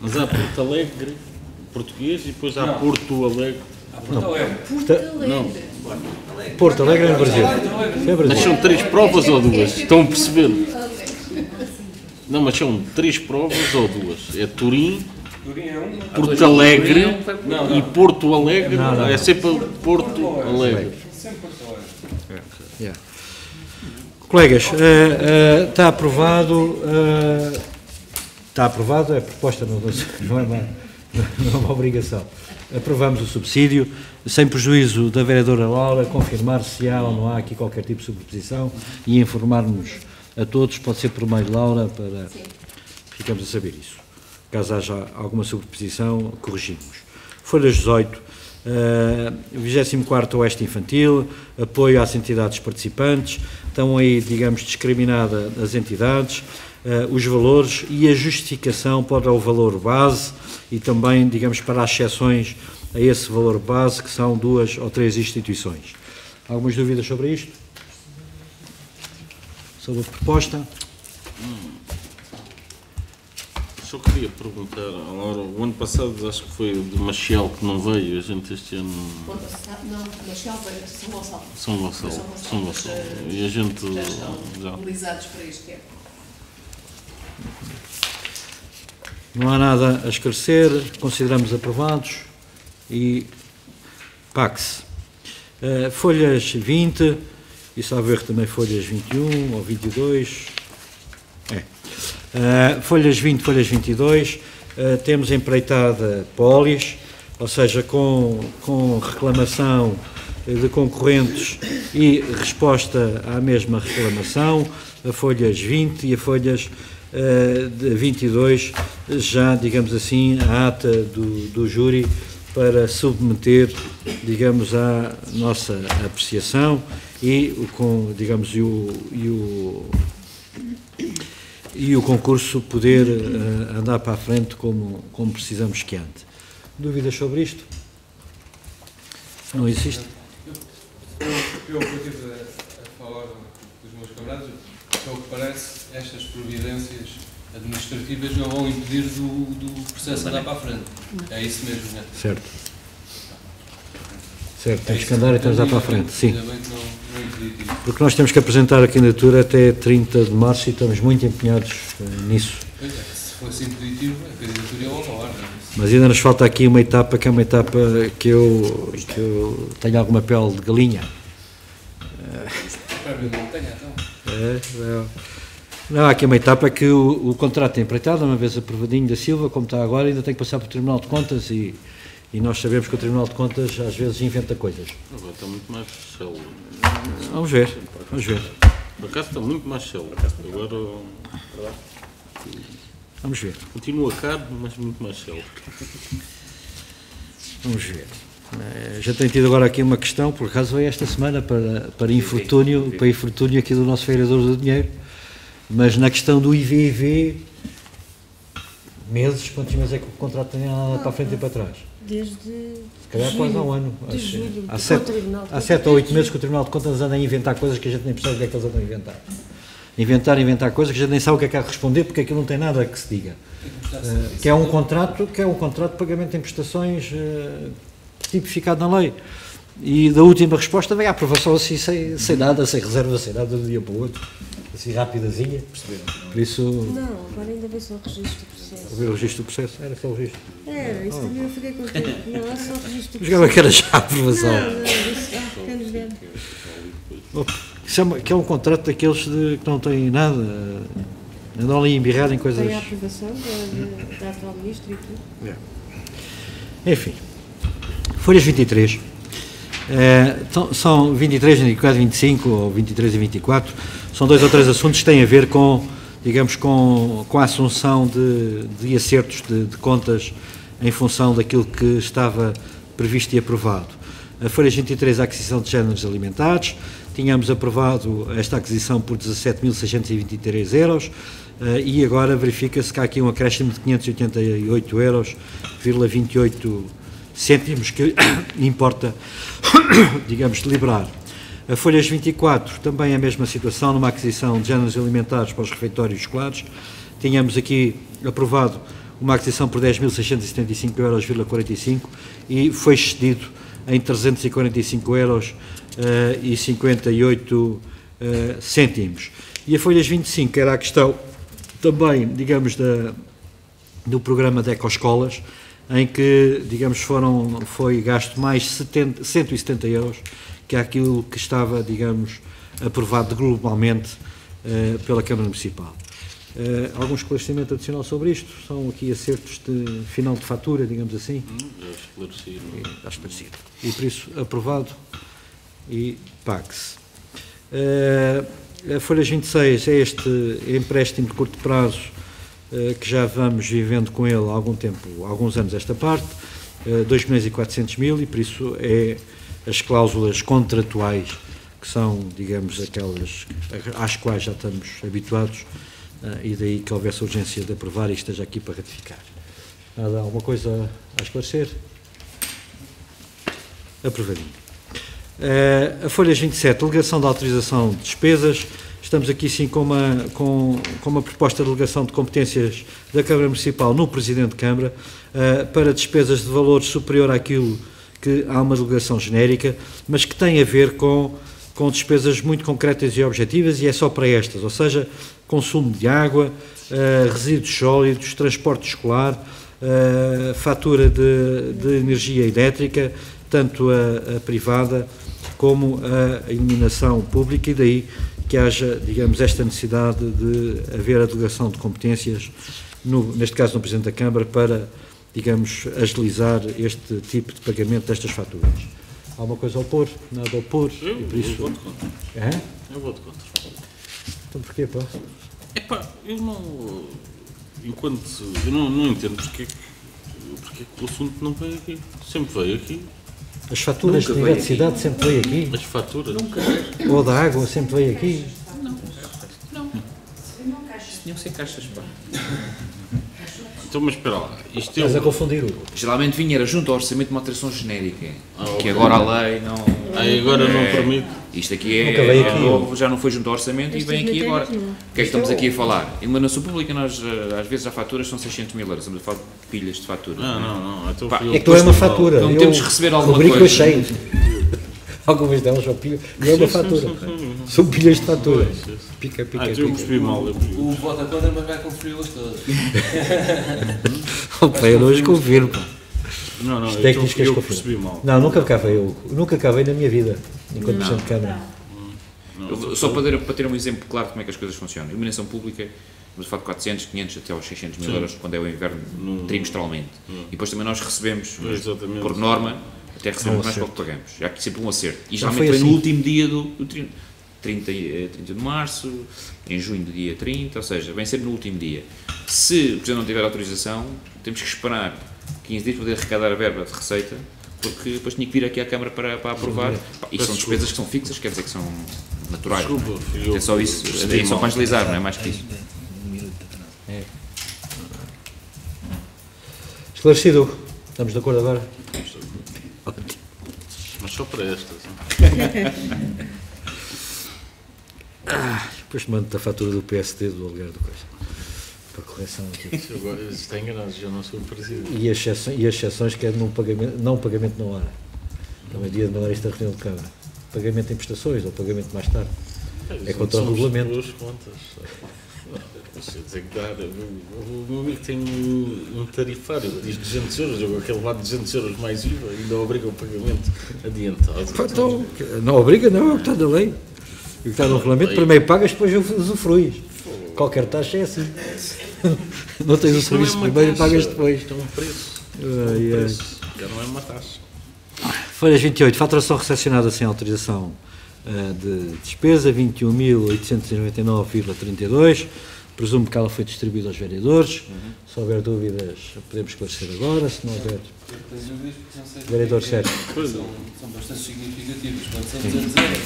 Mas há Porto Alegre português e depois há Não. Porto Alegre. Porto Alegre. Porto Alegre. Porto Alegre é no Brasil. É Mas Brasil. são 3 provas ou 2? Estão a perceber? Não, mas são 3 provas ou 2? É Turim, Turim é uma. Porto Alegre Não, e Porto Alegre. Não. É sempre Porto Alegre. Sempre Porto Alegre. Yeah. Colegas, está aprovado. Está aprovado, é proposta, não é uma obrigação. Aprovamos o subsídio, sem prejuízo da vereadora Laura, confirmar se há ou não há aqui qualquer tipo de sobreposição e informar-nos a todos, pode ser por meio de Laura, para ficamos a saber isso. Caso haja alguma sobreposição, corrigimos. Folhas 18, 24º Oeste Infantil, apoio às entidades participantes, estão aí, digamos, discriminadas as entidades, os valores e a justificação para o valor base e também, digamos, para as exceções a esse valor base, que são 2 ou 3 instituições. Algumas dúvidas sobre isto? Sobre a proposta? Só queria perguntar à Laura, o ano passado acho que foi o de Machiel que não veio, a gente este ano... Não, Machiel veio, São Gonçalo. São Gonçalo. E a gente já mobilizados para este ano. Não há nada a esclarecer, consideramos aprovados e PAX. Folhas 20, e salvo erro também folhas 21 ou 22. Folhas 20, folhas 22, temos empreitada Polis, ou seja, com reclamação de concorrentes e resposta à mesma reclamação, a folhas 20 e a folhas de 22, já, digamos assim, a ata do júri para submeter, digamos, à nossa apreciação e o concurso poder andar para a frente como precisamos que ande. Dúvidas sobre isto? Não existe? Eu estive a falar com os meus camaradas, pelo que parece, estas providências administrativas não vão impedir do processo andar para a frente. É isso mesmo, não é? Certo. Certo, temos que andar e temos que andar para a frente, sim. Ainda bem que não impediu isso. Porque nós temos que apresentar a candidatura até 30 de março e estamos muito empenhados nisso. Pois é, se fosse impeditivo, a candidatura ia ao ar, não é? Mas ainda nos falta aqui uma etapa, que é uma etapa que eu tenho alguma pele de galinha. Não, há aqui uma etapa que o contrato tem empreitado, uma vez aprovadinho da Silva, como está agora, ainda tem que passar para o Tribunal de Contas e nós sabemos que o Tribunal de Contas às vezes inventa coisas. Agora está muito mais célebre. Vamos ver. Por acaso está muito mais célebre. Agora Vamos ver. continua caro, mas muito mais célebre. Vamos ver. Já tenho tido agora aqui uma questão, por acaso veio esta semana para infortúnio aqui do nosso vereador do dinheiro, mas na questão do IVIV, quantos meses é que o contrato tem nada para a frente e para trás? Desde... Se calhar quase há um ano. De julho, Há 7 ou 8 meses que o Tribunal de Contas anda a inventar coisas que a gente nem percebe o que é que eles andam a inventar. Inventar coisas que a gente nem sabe o que é que há a responder, porque aquilo não tem nada que se diga. Que é um contrato de pagamento em prestações tipificado na lei. E da última resposta veio a aprovação assim, sem nada, sem reserva, sem nada, de um dia para o outro. Assim, rapidazinha. Por isso... Não, agora ainda vem só o registro do processo. O registro do processo? Era só o registro? Era, isso também eu fiquei contente. Não, é só o registro do processo. Jogava que era já a aprovação. Não, isso ficamos vendo. Que é um contrato daqueles que não têm nada, andam ali a embirrar em coisas... Tem a aprovação da atual ministra e tudo. Enfim, folhas 23, são 23, 24, 25 ou 23 e 24, são 2 ou 3 assuntos que têm a ver com digamos, com a assunção de acertos de contas em função daquilo que estava previsto e aprovado. A folha 23, a aquisição de géneros alimentares, tínhamos aprovado esta aquisição por 17.623 euros e agora verifica-se que há aqui um acréscimo de 588 euros, 28 cêntimos que importa, digamos, deliberar. A folhas 24, também a mesma situação, numa aquisição de géneros alimentares para os refeitórios escolares. Tínhamos aqui aprovado uma aquisição por 10.675 euros, 45 e foi excedido em 345 euros e 58 cêntimos. E a folhas 25 era a questão também, digamos, do programa de ecoescolas, em que, digamos, foi gasto mais 170 euros, que é aquilo que estava, digamos, aprovado globalmente pela Câmara Municipal. Algum esclarecimento adicional sobre isto? São aqui acertos de final de fatura, digamos assim? Está esclarecido. E por isso, aprovado e pague-se. A folha 26 é este empréstimo de curto prazo, que já vamos vivendo com ele há algum tempo, há alguns anos esta parte, 2.400.000, e por isso é as cláusulas contratuais, que são, digamos, aquelas às quais já estamos habituados, e daí que houvesse urgência de aprovar e esteja aqui para ratificar. Nada, alguma coisa a esclarecer? Aprovadinho. A folha 27, delegação de autorização de despesas. Estamos aqui sim com uma proposta de delegação de competências da Câmara Municipal no Presidente de Câmara para despesas de valor superior àquilo que há uma delegação genérica, mas que tem a ver com despesas muito concretas e objetivas, e é só para estas, ou seja, consumo de água, resíduos sólidos, transporte escolar, fatura de energia elétrica, tanto a privada como a iluminação pública, e daí que haja, digamos, esta necessidade de haver a delegação de competências, neste caso no Presidente da Câmara, para, digamos, agilizar este tipo de pagamento destas faturas. Há alguma coisa a opor? Nada a opor? Eu voto contra. É? Eu voto contra. Então porquê, pá? Eu não... Eu não entendo porque o assunto não veio aqui. Sempre veio aqui. As faturas de eletricidade sempre veio aqui? As faturas? Nunca. Ou da água sempre veio aqui? Não. Tinham sem caixas, pá. Então, mas espera lá. Estás a confundir o... Geralmente vinha, era junto ao orçamento, uma alteração genérica. Que agora a lei não... agora não permite. Isto aqui é novo, já não foi junto ao orçamento e vem aqui agora. O que é que estamos aqui a falar? Iluminação pública, nós, às vezes, as faturas são 600.000 euros. Estamos a falar de pilhas de fatura. Não. Então, é que não é uma fatura. Não temos que receber alguma coisa. Eu achei. Algumas delas são pilhas. Não é uma fatura. São pilhas de fatura. Pica. Eu percebi mal. O voto contra, mas vai conferir-las todas. Eu hoje confirmo, pá. Não, eu percebi mal. Não, nunca cavei na minha vida, enquanto Presidente de Câmara. Só para ter um exemplo claro de como é que as coisas funcionam. Iluminação pública, vamos falar de 400, 500 até aos 600.000 euros, quando é o inverno, trimestralmente. E depois também nós recebemos, por norma, até recebemos mais pouco que pagamos. Há aqui sempre um acerto. E geralmente vem no último dia do 30 de março, em junho do dia 30, ou seja, vem sempre no último dia. Se o Presidente não tiver autorização, temos que esperar 15 dias para poder arrecadar a verba de receita, porque depois tinha que vir aqui à Câmara para aprovar. E são despesas que são fixas, quer dizer que são naturais. É só isso, é só para agilizar, não é mais que isso. Esclarecido. Estamos de acordo agora? Mas só para estas. Depois mando-te a fatura do PSD do aluguer do coisa. Para correção aqui. Está enganado, já não sou o Presidente. E as exceções que é não pagamento na hora. Também dia de mandar esta reunião de Câmara. Pagamento em prestações ou pagamento mais tarde. É contra o regulamento. As contas. Quer dizer que dar. O meu amigo tem um tarifário, diz 200 euros, eu aquele lado de 200 euros mais IVA, ainda obriga o pagamento adiantado. Então, não obriga, não, é o que está na lei. O que está no regulamento, primeiro pagas, depois usufruis. Qualquer taxa é assim. Não tens o serviço primeiro e pagas depois. Isto é um preço. Já não é uma taxa. Folhas 28, faturação recepcionada sem autorização de despesa, 21.899,32. presumo que ela foi distribuída aos vereadores. Se houver dúvidas, podemos esclarecer agora. Se não houver. Eu tenho dúvidas porque não sei. Vereador Sérgio. São bastante significativos. Quando são 200 euros,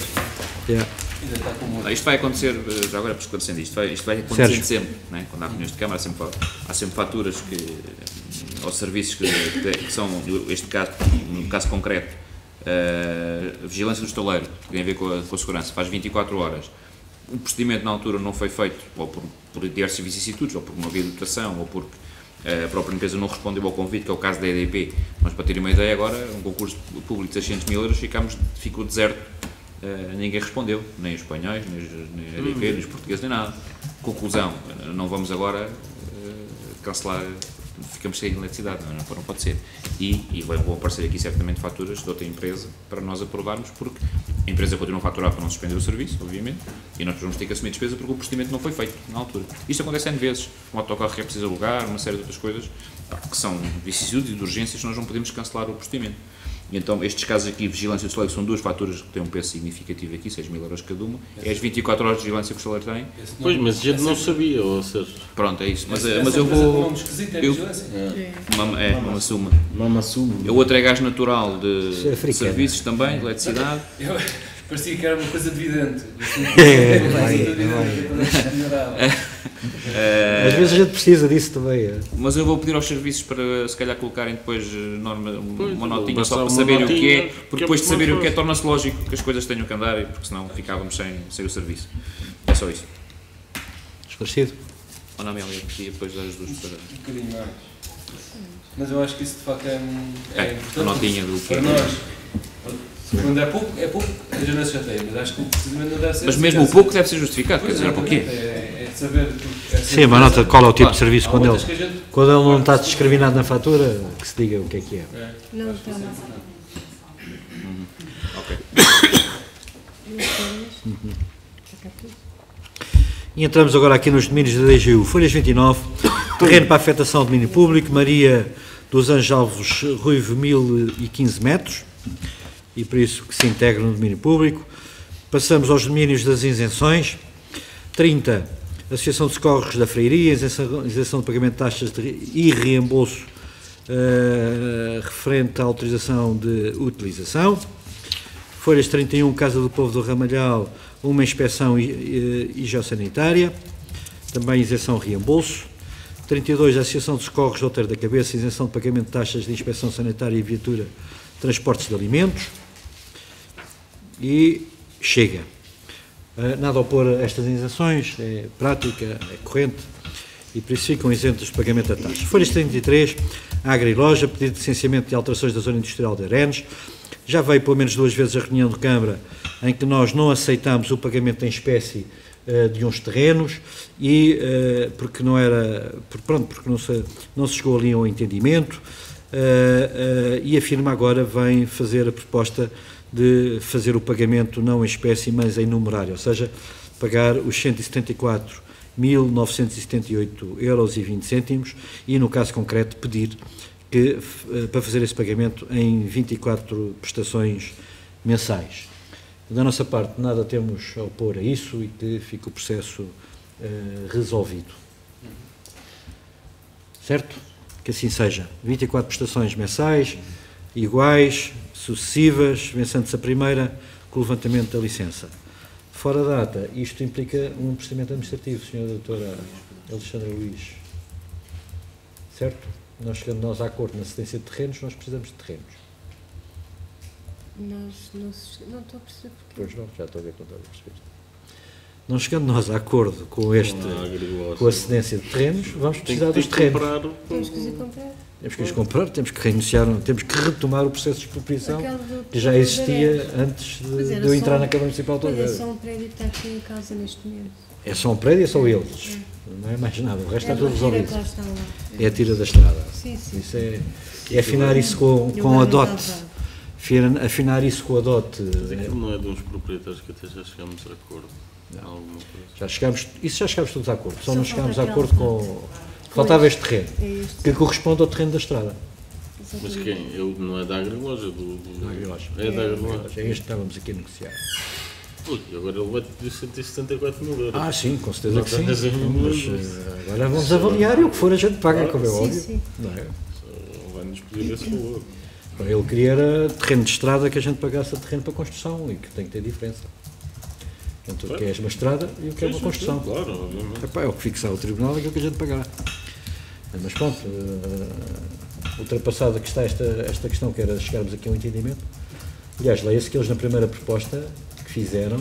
ainda está com Isto vai acontecer, já agora por esclarecendo isto vai acontecer sempre, não é? Quando há reuniões de Câmara, há sempre faturas aos serviços que são, este caso, no caso concreto, a vigilância do estaleiro, que tem a ver com a segurança, faz 24 horas. O procedimento na altura não foi feito ou por diversas vicissitudes, ou por uma via de dotação, ou porque a própria empresa não respondeu ao convite, que é o caso da EDP. Mas para terem uma ideia, agora, um concurso público de 600 mil euros ficou deserto. Ninguém respondeu, nem os espanhóis, nem a EDP, nem os portugueses, nem nada. Conclusão, não vamos agora cancelar, ficamos sem eletricidade, não pode ser. E vão aparecer aqui certamente faturas de outra empresa para nós aprovarmos, porque a empresa continua a faturar para não suspender o serviço, obviamente, e nós vamos ter que assumir a despesa porque o procedimento não foi feito na altura. Isto acontece N vezes, um autocarro que é preciso alugar, uma série de outras coisas, que são vicissitudes e de urgências, nós não podemos cancelar o procedimento. E então, estes casos aqui, vigilância do estaleiro, que são duas faturas que têm um preço significativo aqui, 6 mil euros cada uma, é as 24 horas de vigilância que o estaleiro tem. Pois, mas a gente não sabia, ou seja... Pronto, é isso. Mas eu vou... Mama suma. O outro é gás natural de serviços também, de eletricidade. Parecia que era uma coisa evidente. Às vezes a gente precisa disso também. Mas eu vou pedir aos serviços para, se calhar, colocarem depois uma notinha só para saberem o que é, porque depois de saberem o que é, torna-se lógico que as coisas tenham que andar, porque senão ficávamos sem o serviço. É só isso. Esclarecido? Ou não, Amélia, depois das duas para... Um bocadinho mais. Mas eu acho que isso de facto é importante. A notinha do que para nós. Quando é pouco, a gente não se chateia, mas acho que precisamente não deve ser. Mas mesmo o pouco deve ser justificado, quer dizer, é porquê? É saber. Sim, uma nota de qual é o tipo de serviço, quando ele não está discriminado na fatura, que se diga o que é. Não está nada. Ok. E entramos agora aqui nos domínios da DGU. Folhas 29, terreno para afetação de domínio público, Maria dos Anjos Alves Ruivo, 1015 metros, e por isso que se integra no domínio público. Passamos aos domínios das isenções. 30, Associação de Socorros da Freiria, isenção de pagamento de taxas e reembolso referente à autorização de utilização. Folhas 31, Casa do Povo do Ramalhal, uma inspeção higiosanitária, também isenção reembolso. 32, Associação de Socorros do Outeiro da Cabeça, isenção de pagamento de taxas de inspeção sanitária e viatura, transportes de alimentos. E chega. Nada a opor a estas isenções, é prática, é corrente, e por isso ficam isentos de pagamento da taxa. Folhas 33, Agri e Loja, pedido de licenciamento de alterações da zona industrial de Arenes. Já veio pelo menos 2 vezes a reunião de Câmara em que nós não aceitámos o pagamento em espécie de uns terrenos e porque não era, porque não se chegou ali a um entendimento, e a firma agora vem fazer a proposta de fazer o pagamento não em espécie, mas em numerário, ou seja, pagar os 174.978,20 € e, no caso concreto, pedir que, para fazer esse pagamento em 24 prestações mensais. Da nossa parte, nada temos a opor a isso e que fique o processo resolvido. Certo? Que assim seja. 24 prestações mensais, iguais, sucessivas, vencendo-se a primeira com o levantamento da licença. Fora data, isto implica um procedimento administrativo, Sra. Doutora Alexandra Luís. Certo? Nós chegando a acordo na cedência de terrenos, nós precisamos de terrenos. Não estou a perceber porquê. Pois não, já estou a ver quando estou a perceber. Não chegando nós a acordo com com a cedência de terrenos, vamos precisar dos terrenos. Temos que ir comprar. Temos que os comprar, temos que reiniciar, temos que retomar o processo de expropriação que já existia antes de eu entrar na Câmara Municipal de Oliveira. É só um prédio que está aqui em casa neste momento. É só um prédio, é só eles. Não é mais nada, o resto está tudo resolvido. É a tira da estrada. Sim, sim. Isso é afinar isso com a DOT. Afinar isso com a DOT. Não é de uns proprietários que até já chegamos a acordo. Já chegámos todos a acordo, só não chegámos a acordo com... Faltava este terreno, que corresponde ao terreno da estrada. Mas quem? Não é da Agriloja? Da Agriloja. É da Agriloja. É este que estávamos aqui a negociar. Agora ele vai pedir 174 mil euros. Ah, sim, com certeza que sim. Mas agora vamos avaliar e o que for a gente paga, como é óbvio. Sim. Não é? Vai-nos pedir esse valor. Ele queria era terreno de estrada que a gente pagasse a terreno para construção e que tem que ter diferença. Portanto, o que é uma estrada e o que é uma construção. Claro, obviamente. É o que fixar o tribunal, é aquilo que a gente pagará. Mas pronto, ultrapassada que está esta questão, que era chegarmos aqui a um entendimento. Aliás, leia-se que eles na primeira proposta que fizeram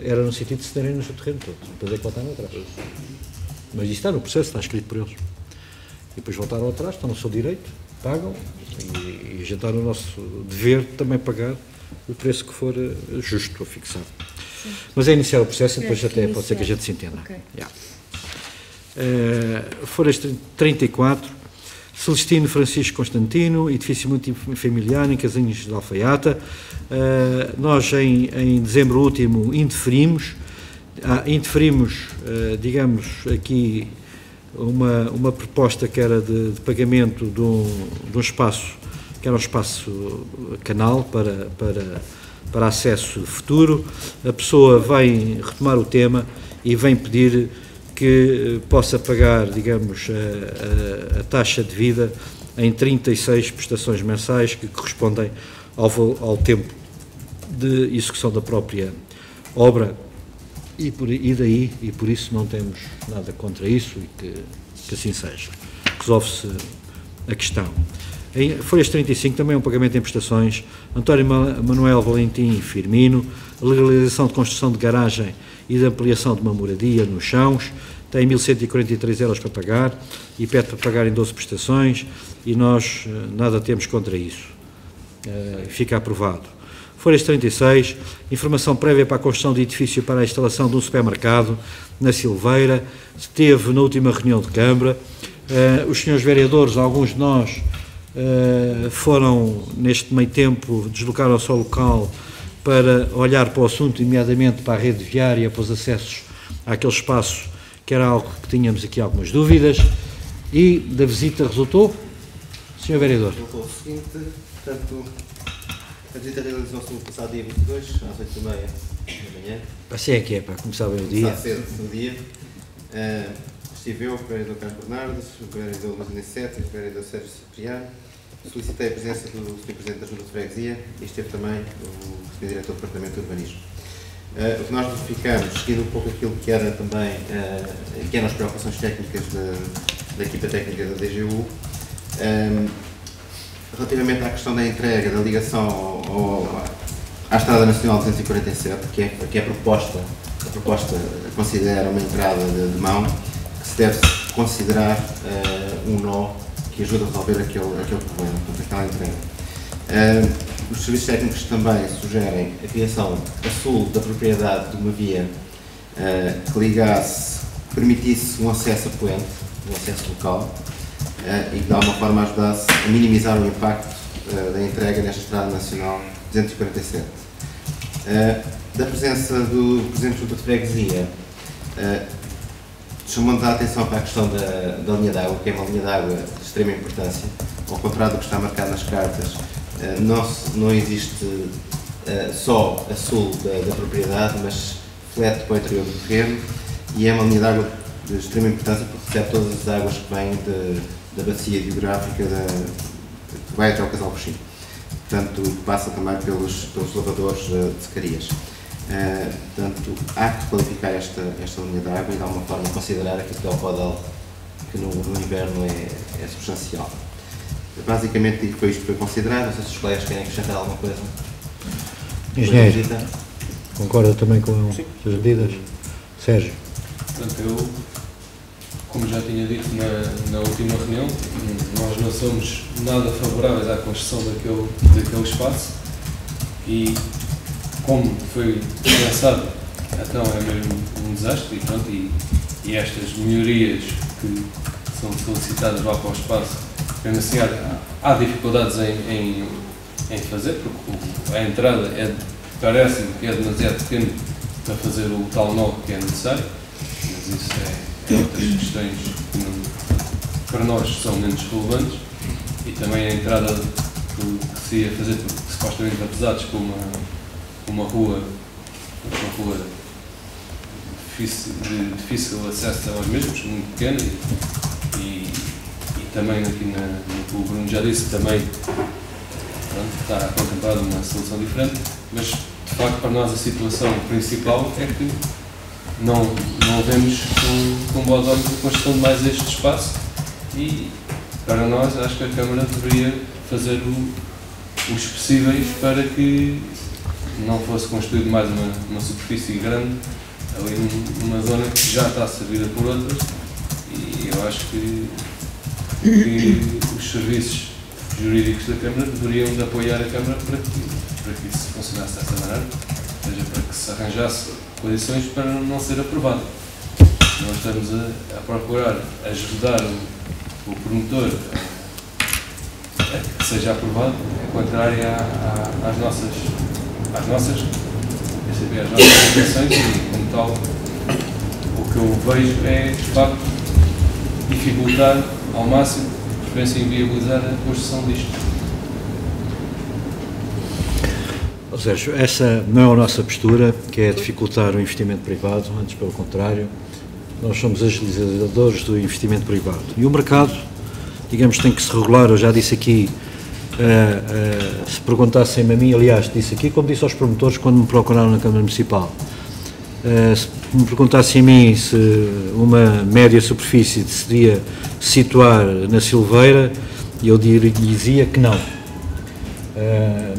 era no sentido de cederem no seu terreno todo, depois é que voltaram atrás. Mas isso está no processo, está escrito por eles. E depois voltaram atrás, estão no seu direito, pagam, e a gente está no nosso dever também pagar o preço que for justo a fixar. Sim. Mas é iniciar o processo e depois até pode ser que a gente se entenda. Okay. Folhas 34, Celestino Francisco Constantino, edifício multifamiliar em Casinhos de Alfaiata. Nós em dezembro último indeferimos, digamos, aqui uma proposta que era de pagamento de um espaço, que era um espaço canal para acesso futuro. A pessoa vai retomar o tema e vem pedir que possa pagar, digamos, a taxa de vida em 36 prestações mensais que correspondem ao tempo de execução da própria obra e por isso não temos nada contra isso e que assim seja. Resolve-se a questão. Em folhas 35 também um pagamento em prestações. António Manuel Valentim Firmino, legalização de construção de garagem e de ampliação de uma moradia nos chãos, tem 1.143 euros para pagar e pede para pagar em 12 prestações e nós nada temos contra isso. Fica aprovado. Folhas 36, informação prévia para a construção de edifício para a instalação de um supermercado na Silveira, esteve na última reunião de Câmara. Os senhores vereadores, alguns de nós, foram, neste meio tempo, deslocaram-se ao local para olhar para o assunto, nomeadamente para a rede viária, para os acessos àquele espaço, que era algo que tínhamos aqui algumas dúvidas, e da visita resultou, Sr. Vereador? Resultou o seguinte, portanto, a visita realizou-se no passado dia 22, às 8h30 da manhã. Assim é que é, para começar bem o dia. Está cedo no dia. Estive eu, o vereador Carlos Bernardes, o vereador Luís Aniceto e o vereador Sérgio Cipriano. Solicitei a presença do Sr. Presidente da Junta de Freguesia e esteve também o Sr. Diretor do Departamento de Urbanismo. O que nós verificamos, seguindo um pouco aquilo que era também, que eram as preocupações técnicas da equipa técnica da DGU, relativamente à questão da entrega, da ligação à Estrada Nacional 247, que é a proposta considera uma entrada de mão, que se deve considerar um nó que ajuda a resolver aquele problema, portanto, aquela entrega. Os serviços técnicos também sugerem a criação a sul da propriedade de uma via que permitisse um acesso a poente, um acesso local, e que de alguma forma ajudasse a minimizar o impacto da entrega nesta Estrada Nacional 247. Da presença do Presidente da Junta de Freguesia, chamando a atenção para a questão da linha d'água, que é uma linha d'água de extrema importância. Ao contrário do que está marcado nas cartas, não existe só a sul da propriedade, mas flete para o interior do terreno, e é uma linha d'água de extrema importância porque recebe todas as águas que vêm da bacia hidrográfica que vai até o Casal Coxim. Portanto, passa também pelos lavadores de Zacarias. Portanto, há que qualificar esta linha de água e de alguma forma considerar aquilo que é o caudal, que no inverno é substancial. Basicamente, foi isto que foi considerado. Não sei se os colegas querem acrescentar alguma coisa. Engenheiro, concorda também com as medidas? Sérgio? Portanto, eu, como já tinha dito na última reunião, nós não somos nada favoráveis à construção daquele espaço e, como foi pensado, então é mesmo um desastre e, pronto, e estas melhorias que são solicitadas lá para o espaço, mesmo assim há dificuldades em fazer, porque a entrada parece-me que é demasiado pequena para fazer o tal nó que é necessário, mas isso é outras questões que para nós são menos relevantes, e também a entrada que se ia fazer, porque supostamente apesados com uma rua uma rua de difícil acesso aos mesmos, muito pequena, e também aqui o Bruno já disse, também pronto, está contemplada uma solução diferente, mas de facto para nós a situação principal é que não vemos com bons olhos a construção de mais este espaço, e para nós acho que a Câmara deveria fazer os possíveis para que não fosse construída mais uma superfície grande ali numa zona que já está servida por outras, e eu acho que os serviços jurídicos da Câmara deveriam de apoiar a Câmara para que isso funcionasse dessa maneira, ou seja, para que se arranjasse condições para não ser aprovado. Nós estamos a procurar ajudar o promotor a que seja aprovado, é contrário às nossas intenções, e como tal o que eu vejo é de facto dificultar ao máximo, de preferência inviabilizar a construção disto. Sérgio, essa não é a nossa postura, que é dificultar o investimento privado, antes pelo contrário, nós somos agilizadores do investimento privado. E o mercado, digamos, tem que se regular. Eu já disse aqui, se perguntassem-me a mim, aliás, disse aqui, como disse aos promotores quando me procuraram na Câmara Municipal, se me perguntassem a mim se uma média superfície se devia situar na Silveira, eu dizia que não.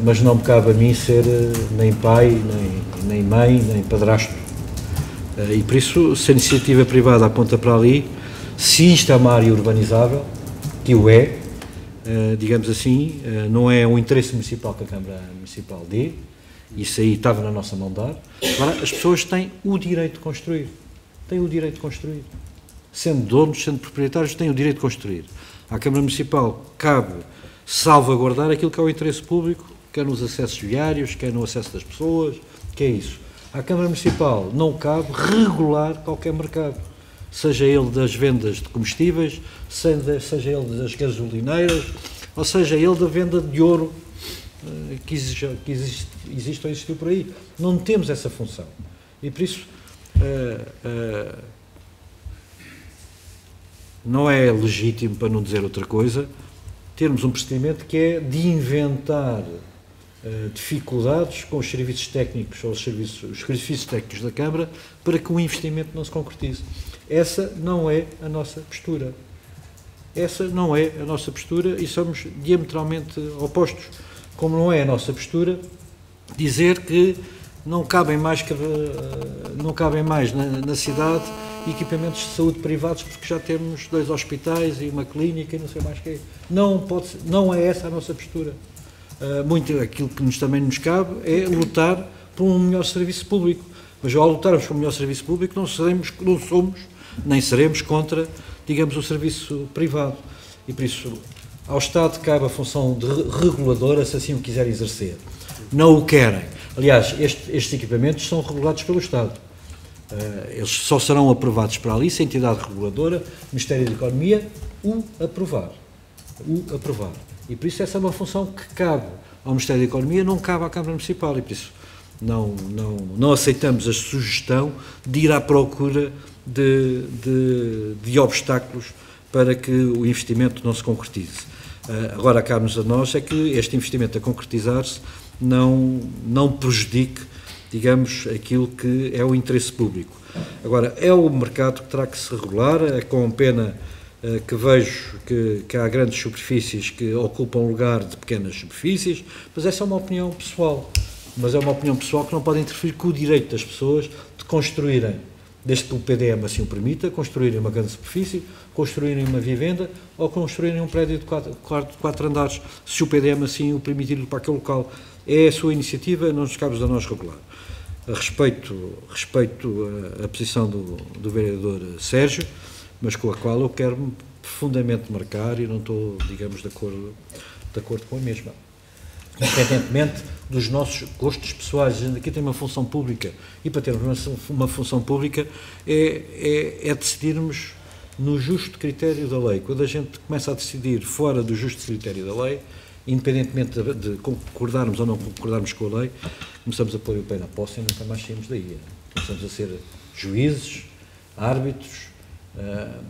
Mas não me cabe a mim ser nem pai, nem mãe, nem padrasto. E por isso, se a iniciativa privada aponta para ali, se isto é uma área urbanizável, que o é, digamos assim, não é um interesse municipal que a Câmara Municipal dê, isso aí estava na nossa mão de dar. Agora, as pessoas têm o direito de construir. Têm o direito de construir. Sendo donos, sendo proprietários, têm o direito de construir. À Câmara Municipal cabe salvaguardar aquilo que é o interesse público, quer nos acessos viários, quer no acesso das pessoas, que é isso. À Câmara Municipal não cabe regular qualquer mercado, seja ele das vendas de combustíveis, seja ele das gasolineiras, ou seja ele da venda de ouro que existe ou existiu por aí. Não temos essa função. E por isso não é legítimo, para não dizer outra coisa, termos um procedimento que é de inventar dificuldades com os serviços técnicos ou os serviços técnicos da Câmara para que o investimento não se concretize. Essa não é a nossa postura. Essa não é a nossa postura, e somos diametralmente opostos. Como não é a nossa postura dizer que não cabem mais na cidade equipamentos de saúde privados porque já temos 2 hospitais e uma clínica e não sei mais o que é. Não é essa a nossa postura. Muito aquilo que também nos cabe é lutar por um melhor serviço público. Mas ao lutarmos por um melhor serviço público não somos, nem seremos contra, digamos, o serviço privado. E por isso ao Estado cabe a função de reguladora, se assim o quiser exercer. Não o querem. Aliás, estes equipamentos são regulados pelo Estado. Eles só serão aprovados para ali se a entidade reguladora, Ministério da Economia, o aprovar. E por isso essa é uma função que cabe ao Ministério da Economia, não cabe à Câmara Municipal, e por isso não aceitamos a sugestão de ir à procura de obstáculos para que o investimento não se concretize. Agora, cabe-nos a nós é que este investimento a concretizar-se não prejudique, digamos, aquilo que é o interesse público. Agora, é o mercado que terá que se regular, é com pena que vejo que há grandes superfícies que ocupam lugar de pequenas superfícies, mas essa é uma opinião pessoal. Mas é uma opinião pessoal que não pode interferir com o direito das pessoas de construírem, desde que o PDM assim o permita, construírem uma grande superfície, construírem uma vivenda ou construírem um prédio de 4 andares, se o PDM assim o permitir para aquele local. É a sua iniciativa, não nos cabe a nós regular. Respeito a posição do vereador Sérgio, mas com a qual eu quero profundamente marcar e não estou, digamos, de acordo com a mesma. Independentemente dos nossos gostos pessoais, a gente aqui tem uma função pública, e para termos uma função pública é decidirmos no justo critério da lei. Quando a gente começa a decidir fora do justo critério da lei, independentemente de concordarmos ou não concordarmos com a lei, começamos a pôr o pé na poça e nunca mais saímos daí. Começamos a ser juízes, árbitros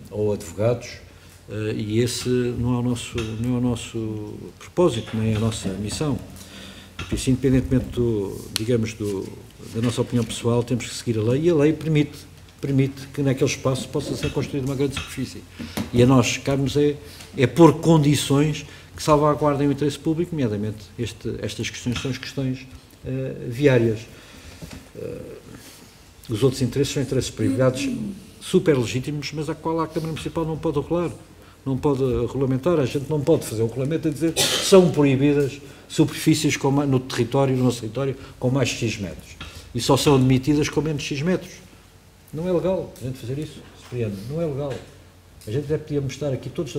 ou advogados, e esse não é o nosso propósito, nem é a nossa missão. Por isso, independentemente da nossa opinião pessoal, temos que seguir a lei, e a lei permite que naquele espaço possa ser construída uma grande superfície. E a nós, cabe-nos é pôr condições que salvaguardem o interesse público, nomeadamente estas questões são as questões viárias. Os outros interesses são interesses privados super legítimos, mas a qual a Câmara Municipal não pode regular, não pode regulamentar. A gente não pode fazer um regulamento a dizer que são proibidas superfícies no nosso território com mais de X metros. E só são admitidas com menos de X metros. Não é legal a gente fazer isso, Cipriano, não é legal. A gente deve podíamos estar aqui todos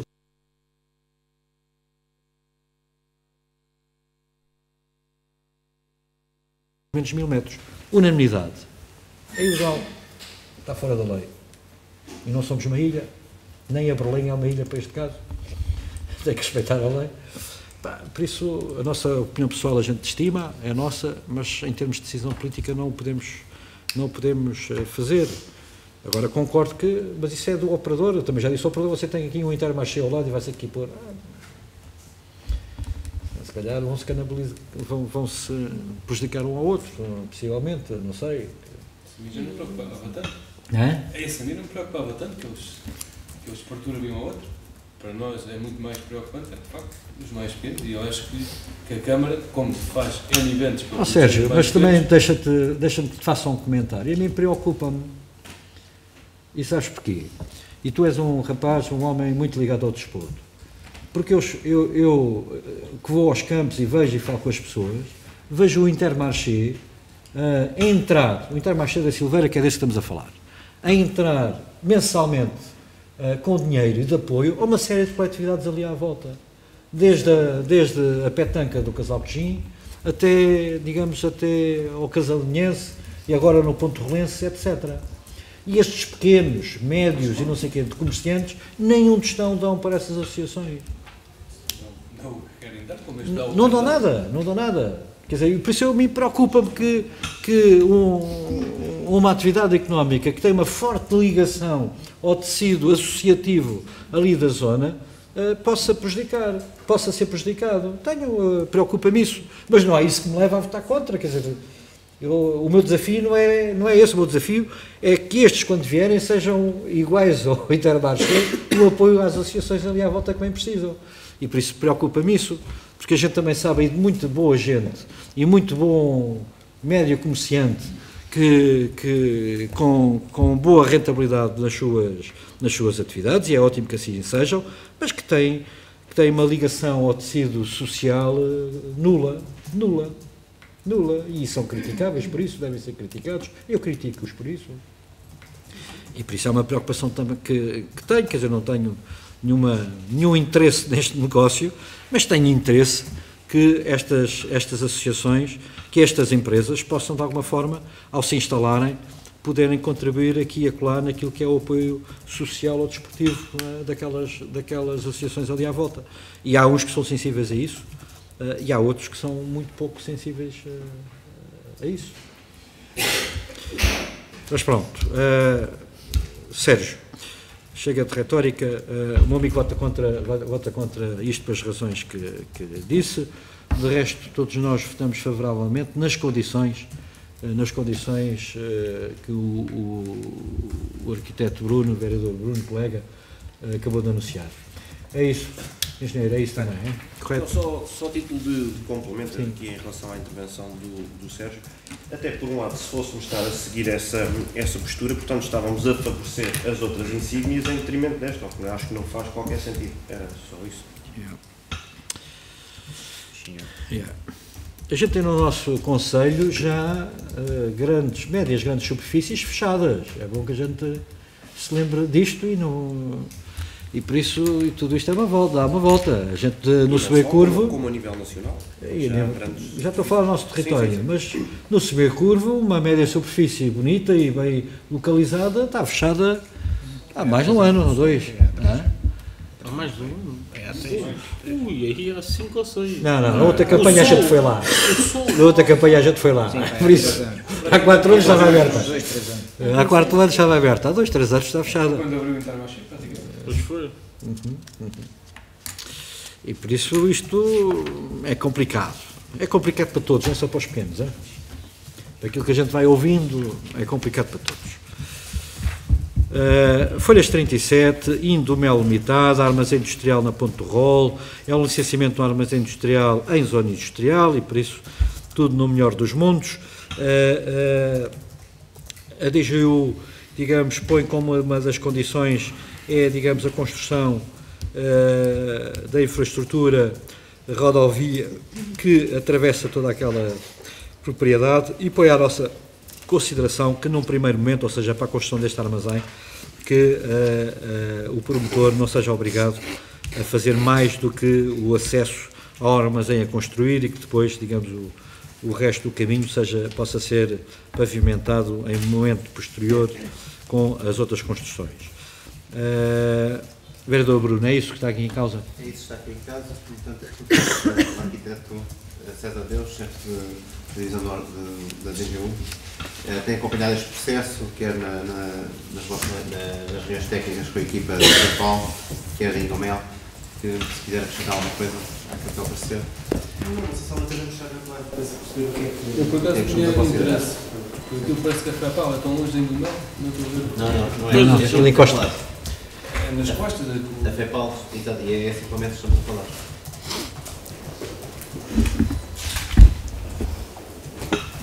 menos de 1000 metros. Unanimidade. É ilegal. Está fora da lei. E não somos uma ilha, nem a Berlim é uma ilha para este caso. Tem que respeitar a lei. Por isso, a nossa opinião pessoal a gente estima, é nossa, mas em termos de decisão política não o podemos fazer. Agora concordo mas isso é do operador, eu também já disse ao operador, você tem aqui um Intermarché ao lado e vai-se aqui pôr. Se calhar vão-se canibalizar, vão-se prejudicar um ao outro, possivelmente, não sei. Esse a mim não me preocupava tanto. Esse a mim não me preocupava tanto que eles perturbam um ao outro. Para nós é muito mais preocupante, de facto, os mais pequenos, e eu acho que a Câmara, como faz N eventos... Sérgio, mas também deixa-me que te faça um comentário. E a mim preocupa-me. E sabes porquê? E tu és um rapaz, um homem muito ligado ao desporto. Porque eu que vou aos campos e vejo e falo com as pessoas, vejo o Intermarché entrar, o Intermarché da Silveira, que é desse que estamos a falar, a entrar mensalmente com dinheiro e de apoio a uma série de coletividades ali à volta. Desde a petanca do Casal Quijim até ao Casalinhense e agora no Ponto Rolense, etc. E estes pequenos, médios e não sei o quê, de comerciantes, nenhum tostão dão para essas associações. Não dão nada. Quer dizer, por isso me preocupa-me que uma atividade económica que tem uma forte ligação ao tecido associativo ali da zona possa ser prejudicado. Preocupa-me isso, mas não é isso que me leva a votar contra, quer dizer... O meu desafio não é esse, o meu desafio é que estes, quando vierem, sejam iguais ao Intermarché e o apoio às associações ali à volta que bem precisam. E por isso preocupa-me isso, porque a gente também sabe de muito boa gente e muito bom médio comerciante que com boa rentabilidade nas suas atividades, e é ótimo que assim sejam, mas que têm uma ligação ao tecido social nula, e são criticáveis por isso, devem ser criticados, eu critico-os por isso. E por isso é uma preocupação também que tenho, quer dizer, não tenho nenhum interesse neste negócio, mas tenho interesse que estas associações, que estas empresas possam de alguma forma, ao se instalarem, poderem contribuir aqui e acolá naquilo que é o apoio social ou desportivo daquelas associações ali à volta. E há uns que são sensíveis a isso, e há outros que são muito pouco sensíveis a isso. Mas pronto, Sérgio, chega de retórica, o meu amigo vota contra isto pelas razões que disse. De resto, todos nós votamos favoravelmente nas condições que o arquiteto Bruno, o vereador Bruno, colega, acabou de anunciar. É isso, engenheiro, é isso também, é? Correto? Só título de complemento aqui em relação à intervenção do Sérgio. Até por um lado, se fôssemos estar a seguir essa postura, portanto estávamos a favorecer as outras insígnias em detrimento desta, que acho que não faz qualquer sentido. Era só isso. A gente tem no nosso concelho já médias grandes superfícies fechadas. É bom que a gente se lembre disto e por isso tudo isto dá uma volta. A gente no Subir Curvo... Como a nível nacional. Já estou a falar do nosso território, sim. Mas no Subir Curvo, uma média superfície bonita e bem localizada está fechada há mais de um ano ou dois. Há mais de um ano. Ui, aí há 5 ou 6. Não, na outra campanha a gente foi lá. Na outra campanha a gente foi lá. Por isso, há 4 anos estava aberta. Há 4 anos estava aberta. Há 2, 3 anos está fechada. Quando abriu o Intermarché, praticamente. Pois foi. E por isso isto é complicado. É complicado para todos, não é só para os pequenos. É? Aquilo que a gente vai ouvindo é complicado para todos. Folhas 37, Indumel Limitada, armazém industrial na Ponte do Rol, é um licenciamento no armazém industrial em zona industrial e por isso tudo no melhor dos mundos. A DGU, digamos, põe como uma das condições digamos, a construção da infraestrutura rodovia que atravessa toda aquela propriedade e põe à nossa consideração que num primeiro momento, ou seja, para a construção deste armazém, que o promotor não seja obrigado a fazer mais do que o acesso ao armazém a construir e que depois, digamos, o resto do caminho possa ser pavimentado em momento posterior com as outras construções. Vereador Bruno, é isso que está aqui em causa? É isso que está aqui em causa, portanto, o arquiteto César Deus, chefe de divisão da DGU, tem acompanhado este processo, quer nas reuniões técnicas com a equipa da FEPAL, quer em Indumel, que se quiser acrescentar alguma coisa, àquilo que ele parecer. Não, só não teremos que claro para perceber o que é que... Eu por acaso tinha interesse, porque aquilo parece que a FEPAL é tão longe de Indumel, não estou a ver. Não é. Aquilo encosta. É nas costas da FEPAL, e é esse comércio que estamos a falar.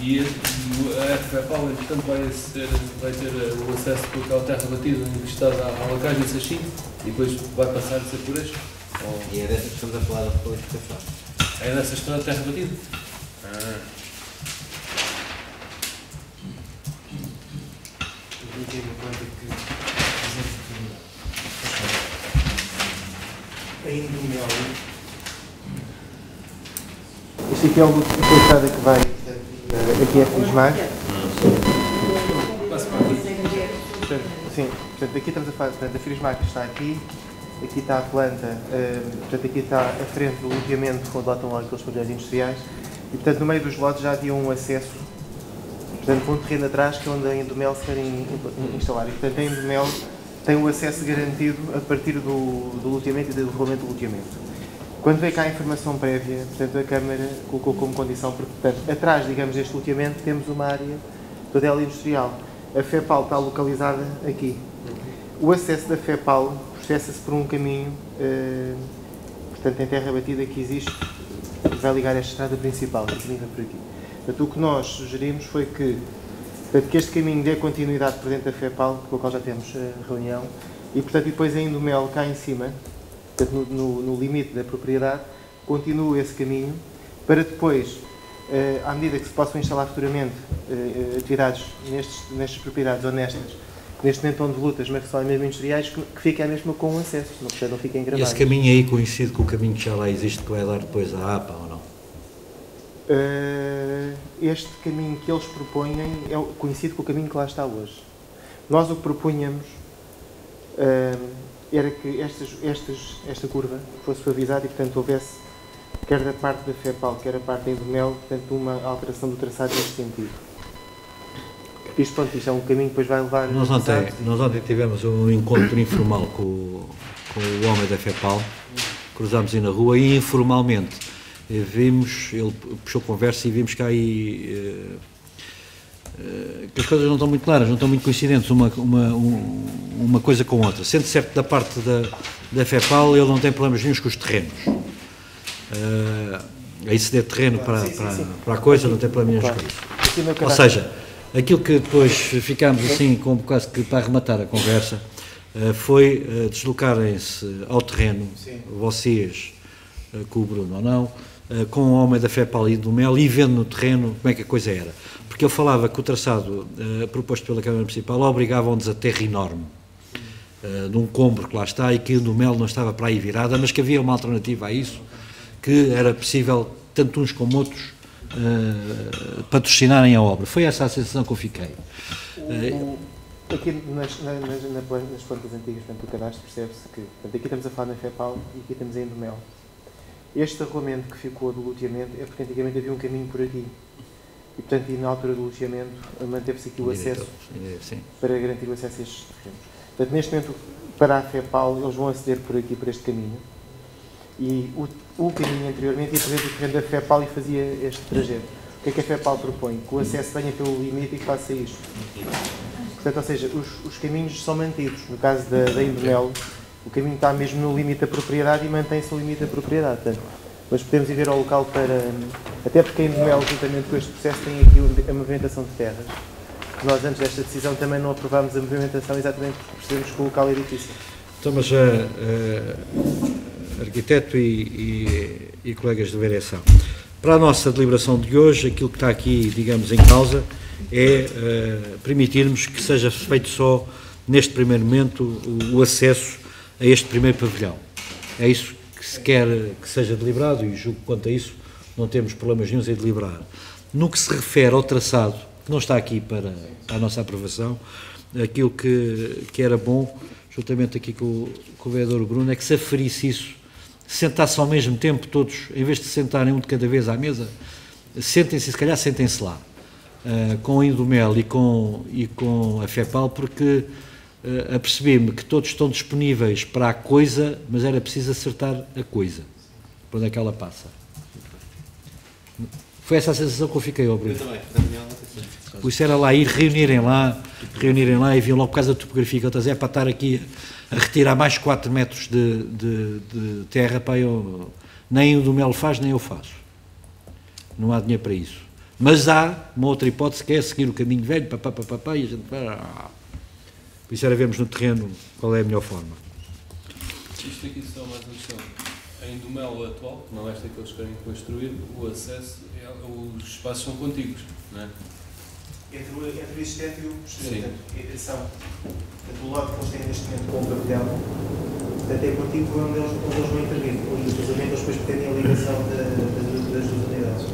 E a FEPAL, portanto, vai ter o acesso por aquela terra batida encostada à lacagem de Sachinho e depois vai passar a ser por este? E é dessa que estamos a falar da qualificação. É dessa estrada de terra batida? Indumel. Este aqui é o lote da estrada que vai aqui é Fismar. Sim, portanto aqui estamos a falar, portanto a Fismar que está aqui está a planta, portanto aqui está a frente do loteamento onde lá estão aqueles materiais industriais e portanto no meio dos lotes já havia um acesso, portanto com um terreno atrás que é onde a Indumel se quer instalar e portanto a Indumel tem o acesso garantido a partir do loteamento e do regulamento do loteamento. Quando veio cá a informação prévia, portanto, a Câmara colocou como condição, porque, portanto, atrás, digamos, deste loteamento, temos uma área toda ela industrial. A FEPAL está localizada aqui. O acesso da FEPAL processa-se por um caminho, portanto, em terra batida que existe, que vai ligar esta estrada principal, que caminho por aqui. Portanto, o que nós sugerimos foi que este caminho dê continuidade por dentro da FEPAL, com a qual já temos reunião, e, portanto, e depois a Indumel cá em cima, portanto, no limite da propriedade, continua esse caminho para depois, à medida que se possam instalar futuramente atividades nestas propriedades ou neste momento onde lutas, mas que são mesmo industriais, que fiquem a mesma com o acesso, não fiquem gravados. E esse caminho aí coincide com o caminho que já lá existe, que vai dar depois à APA ou não? Este caminho que eles propõem coincide com o caminho que lá está hoje. Nós o que propunhamos era que esta curva fosse suavizada e, portanto, houvesse, quer da parte da FEPAL, quer da parte da Indumel, portanto, uma alteração do traçado neste sentido. Isto, pronto, isto é um caminho que depois vai levar... Nós ontem tivemos um encontro informal com o homem da FEPAL, cruzámos aí na rua e, informalmente, vimos, ele puxou conversa e vimos que há aí... que as coisas não estão muito claras, não estão muito coincidentes uma coisa com outra. Sendo certo da parte da FEPAL, ele não tem problemas nenhums com os terrenos. Aí se der terreno para a coisa, não tem problema nenhum com isso. Ou seja, aquilo que depois ficámos assim, como quase que para arrematar a conversa, foi deslocarem-se ao terreno, vocês, com o Bruno ou não, com o homem da FEPAL e do Mel e vendo no terreno como é que a coisa era. Porque ele falava que o traçado proposto pela Câmara Municipal obrigava a um desaterro enorme de um combro que lá está e que o do Mel não estava para aí virada, mas que havia uma alternativa a isso, que era possível, tanto uns como outros, patrocinarem a obra. Foi essa a sensação que eu fiquei. aqui nas plantas antigas, portanto, do cadastro, percebe-se que, portanto, aqui estamos a falar na FEPAL e aqui estamos em Indumel. Este regulamento que ficou do loteamento é porque antigamente havia um caminho por aqui. E, portanto, e na altura do loteamento manteve-se aqui o acesso para garantir o acesso a estes terrenos. Portanto, neste momento, para a FEPAL, eles vão aceder por aqui, por este caminho. E o caminho anteriormente ia fazer o terreno da FEPAL e fazia este trajeto. O que é que a FEPAL propõe? Que o acesso venha pelo limite e faça isto. Portanto, ou seja, os caminhos são mantidos. No caso da Indumel, o caminho está mesmo no limite da propriedade e mantém-se no limite da propriedade. Portanto, mas podemos ir ver ao local para... Até porque a Indumel, juntamente com este processo, tem aqui a movimentação de terras. Nós, antes desta decisão, também não aprovámos a movimentação exatamente porque percebemos que o local é difícil. Então, mas arquiteto e colegas de vereação, para a nossa deliberação de hoje, aquilo que está aqui, digamos, em causa é permitirmos que seja feito só, neste primeiro momento, o acesso a este primeiro pavilhão. É isso que se quer que seja deliberado e julgo que quanto a isso não temos problemas nenhums em deliberar. No que se refere ao traçado, que não está aqui para a nossa aprovação, aquilo que era bom, juntamente aqui com o vereador Bruno, é que se aferisse isso, sentasse ao mesmo tempo todos, em vez de sentarem um de cada vez à mesa, sentem-se, se calhar sentem-se lá, com a Indumel e com a FEPAL, porque apercebi-me que todos estão disponíveis para a coisa, mas era preciso acertar a coisa, para onde é que ela passa. Foi essa a sensação que eu fiquei, Bruno. Eu também. Por isso era lá ir, reunirem lá e viam logo por causa da topografia que eu estava a dizer, para estar aqui a retirar mais 4 metros de terra, para eu, nem o Indumel faz, nem eu faço. Não há dinheiro para isso. Mas há uma outra hipótese que é seguir o caminho velho, e a gente... Por isso era vermos no terreno qual é a melhor forma. Isto aqui só mais uma questão. A Indumel atual, que não é esta que eles querem construir, o acesso, os espaços são contíguos, não é? Entre o existente e o posterior. São, do lado que eles têm neste momento com o pavilhão, portanto é contíguo onde eles vão intervir. Inclusive eles depois pretendem a ligação das duas unidades.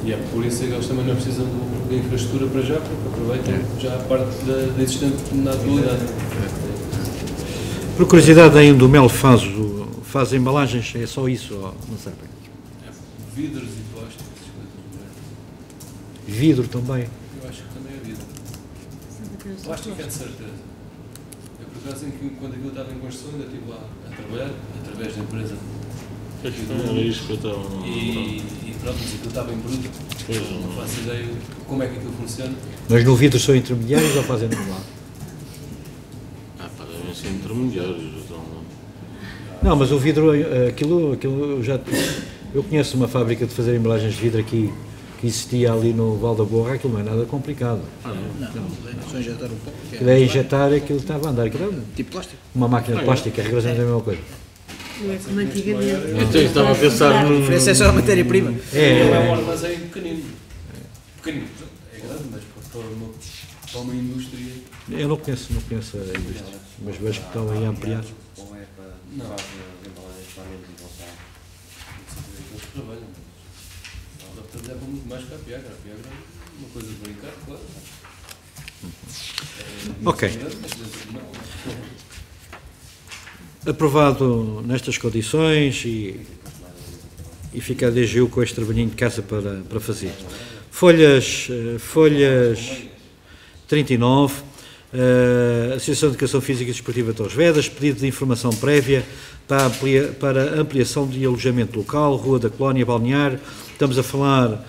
E é por isso que eles também não precisam de infraestrutura para já, porque aproveitam já a parte da existente na atualidade. Por curiosidade, a Indumel faz embalagens, é só isso, não sei. Vidros e plásticos. Vidro também? Eu acho que também é vidro. Plástico é de certeza. Eu, por acaso, quando aquilo estava em construção, ainda estive lá a trabalhar, através da empresa. E pronto, mas aquilo estava em bruto. Não faço ideia como é que aquilo funciona. Mas no vidro são intermediários ou fazem no lá? Devem ser intermediários. Não, mas o vidro, aquilo eu conheço uma fábrica de fazer embalagens de vidro aqui, que existia ali no Val da Borra, aquilo não é nada complicado. Não, só injetar um pouco. Aquilo é injetar, aquilo estava a andar. Aquilo tipo plástico? Uma máquina de plástico, é rigorosamente a mesma coisa. Não é como antigamente. Então estava a pensar A diferença é só a matéria-prima. É um armazém pequenino. Pequenino, é grande, mas para uma indústria... Eu não conheço a indústria, mas vejo que estão aí a ampliar. Ou é para fazer as embalagens para a mente e voltar? Eles trabalham. Eles trabalham muito mais que a Piagra. A Piagra é uma coisa de brincar, claro. Ok. Aprovado nestas condições e fica a DGU com este trabalhinho de casa para fazer. Folhas 39, Associação de Educação Física e Desportiva de Torres Vedras, pedido de informação prévia para ampliação de alojamento local, Rua da Colónia Balnear. Estamos a falar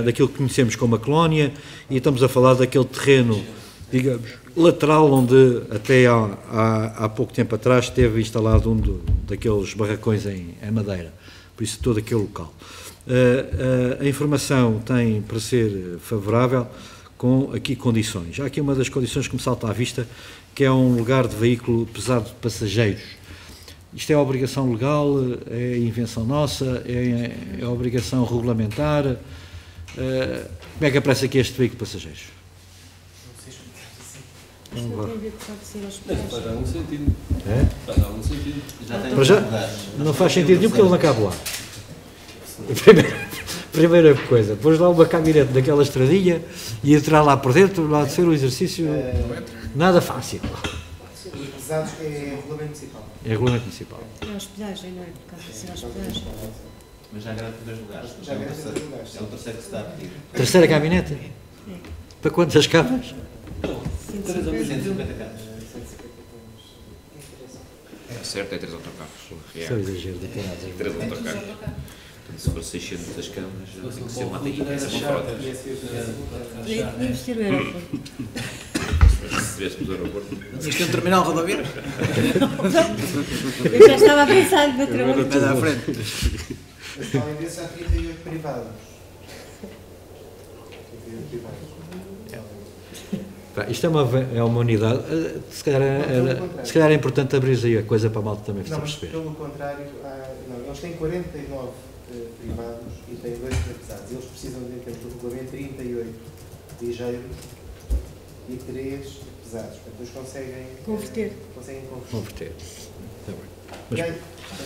daquilo que conhecemos como a Colónia e estamos a falar daquele terreno, digamos, lateral, onde até há pouco tempo atrás esteve instalado daqueles barracões em madeira, por isso todo aquele local. A informação tem para ser favorável com aqui condições. Há aqui uma das condições que me salta à vista, que é um lugar de veículo pesado de passageiros. Isto é obrigação legal, é invenção nossa, é obrigação regulamentar. Como é que aparece aqui este veículo de passageiros? Vai dar um sentido. É? Vai dar um sentido. Para já, não faz sentido nenhum porque ele não cabe lá. Primeira coisa, pôs lá uma caminhonete daquela estradinha e entrar lá por dentro, lá de ser um exercício nada fácil. Os pesados é regulamento municipal. É regulamento municipal. É a hospedagem, não é? Por causa de ser a hospedagem. Mas já garante 2 lugares. Já garante 2 lugares. É o terceiro que se está a pedir. Terceira caminhonete? É. Para quantas camas? 150 camas. É certo, é 3 autocarros. Isso é um exagero de caralho. 3 autocarros. Portanto, se for 600 camas, tem que ser uma taína, essa é uma frota. Podemos ter o aeroporto. Se tivéssemos o aeroporto. Isto é um terminal rodoviário? Eu já estava a pensar em bater uma Mas à frente. Mas além disso, há 38 privados. Isto é uma unidade. Se calhar é importante abrir aí a coisa para a malta também perceber. Pelo contrário, eles têm 49 privados e têm 2 pesados. Eles precisam, em termos do regulamento, 38 ligeiros e 3 pesados. Portanto, eles conseguem converter. Está bem. Mas,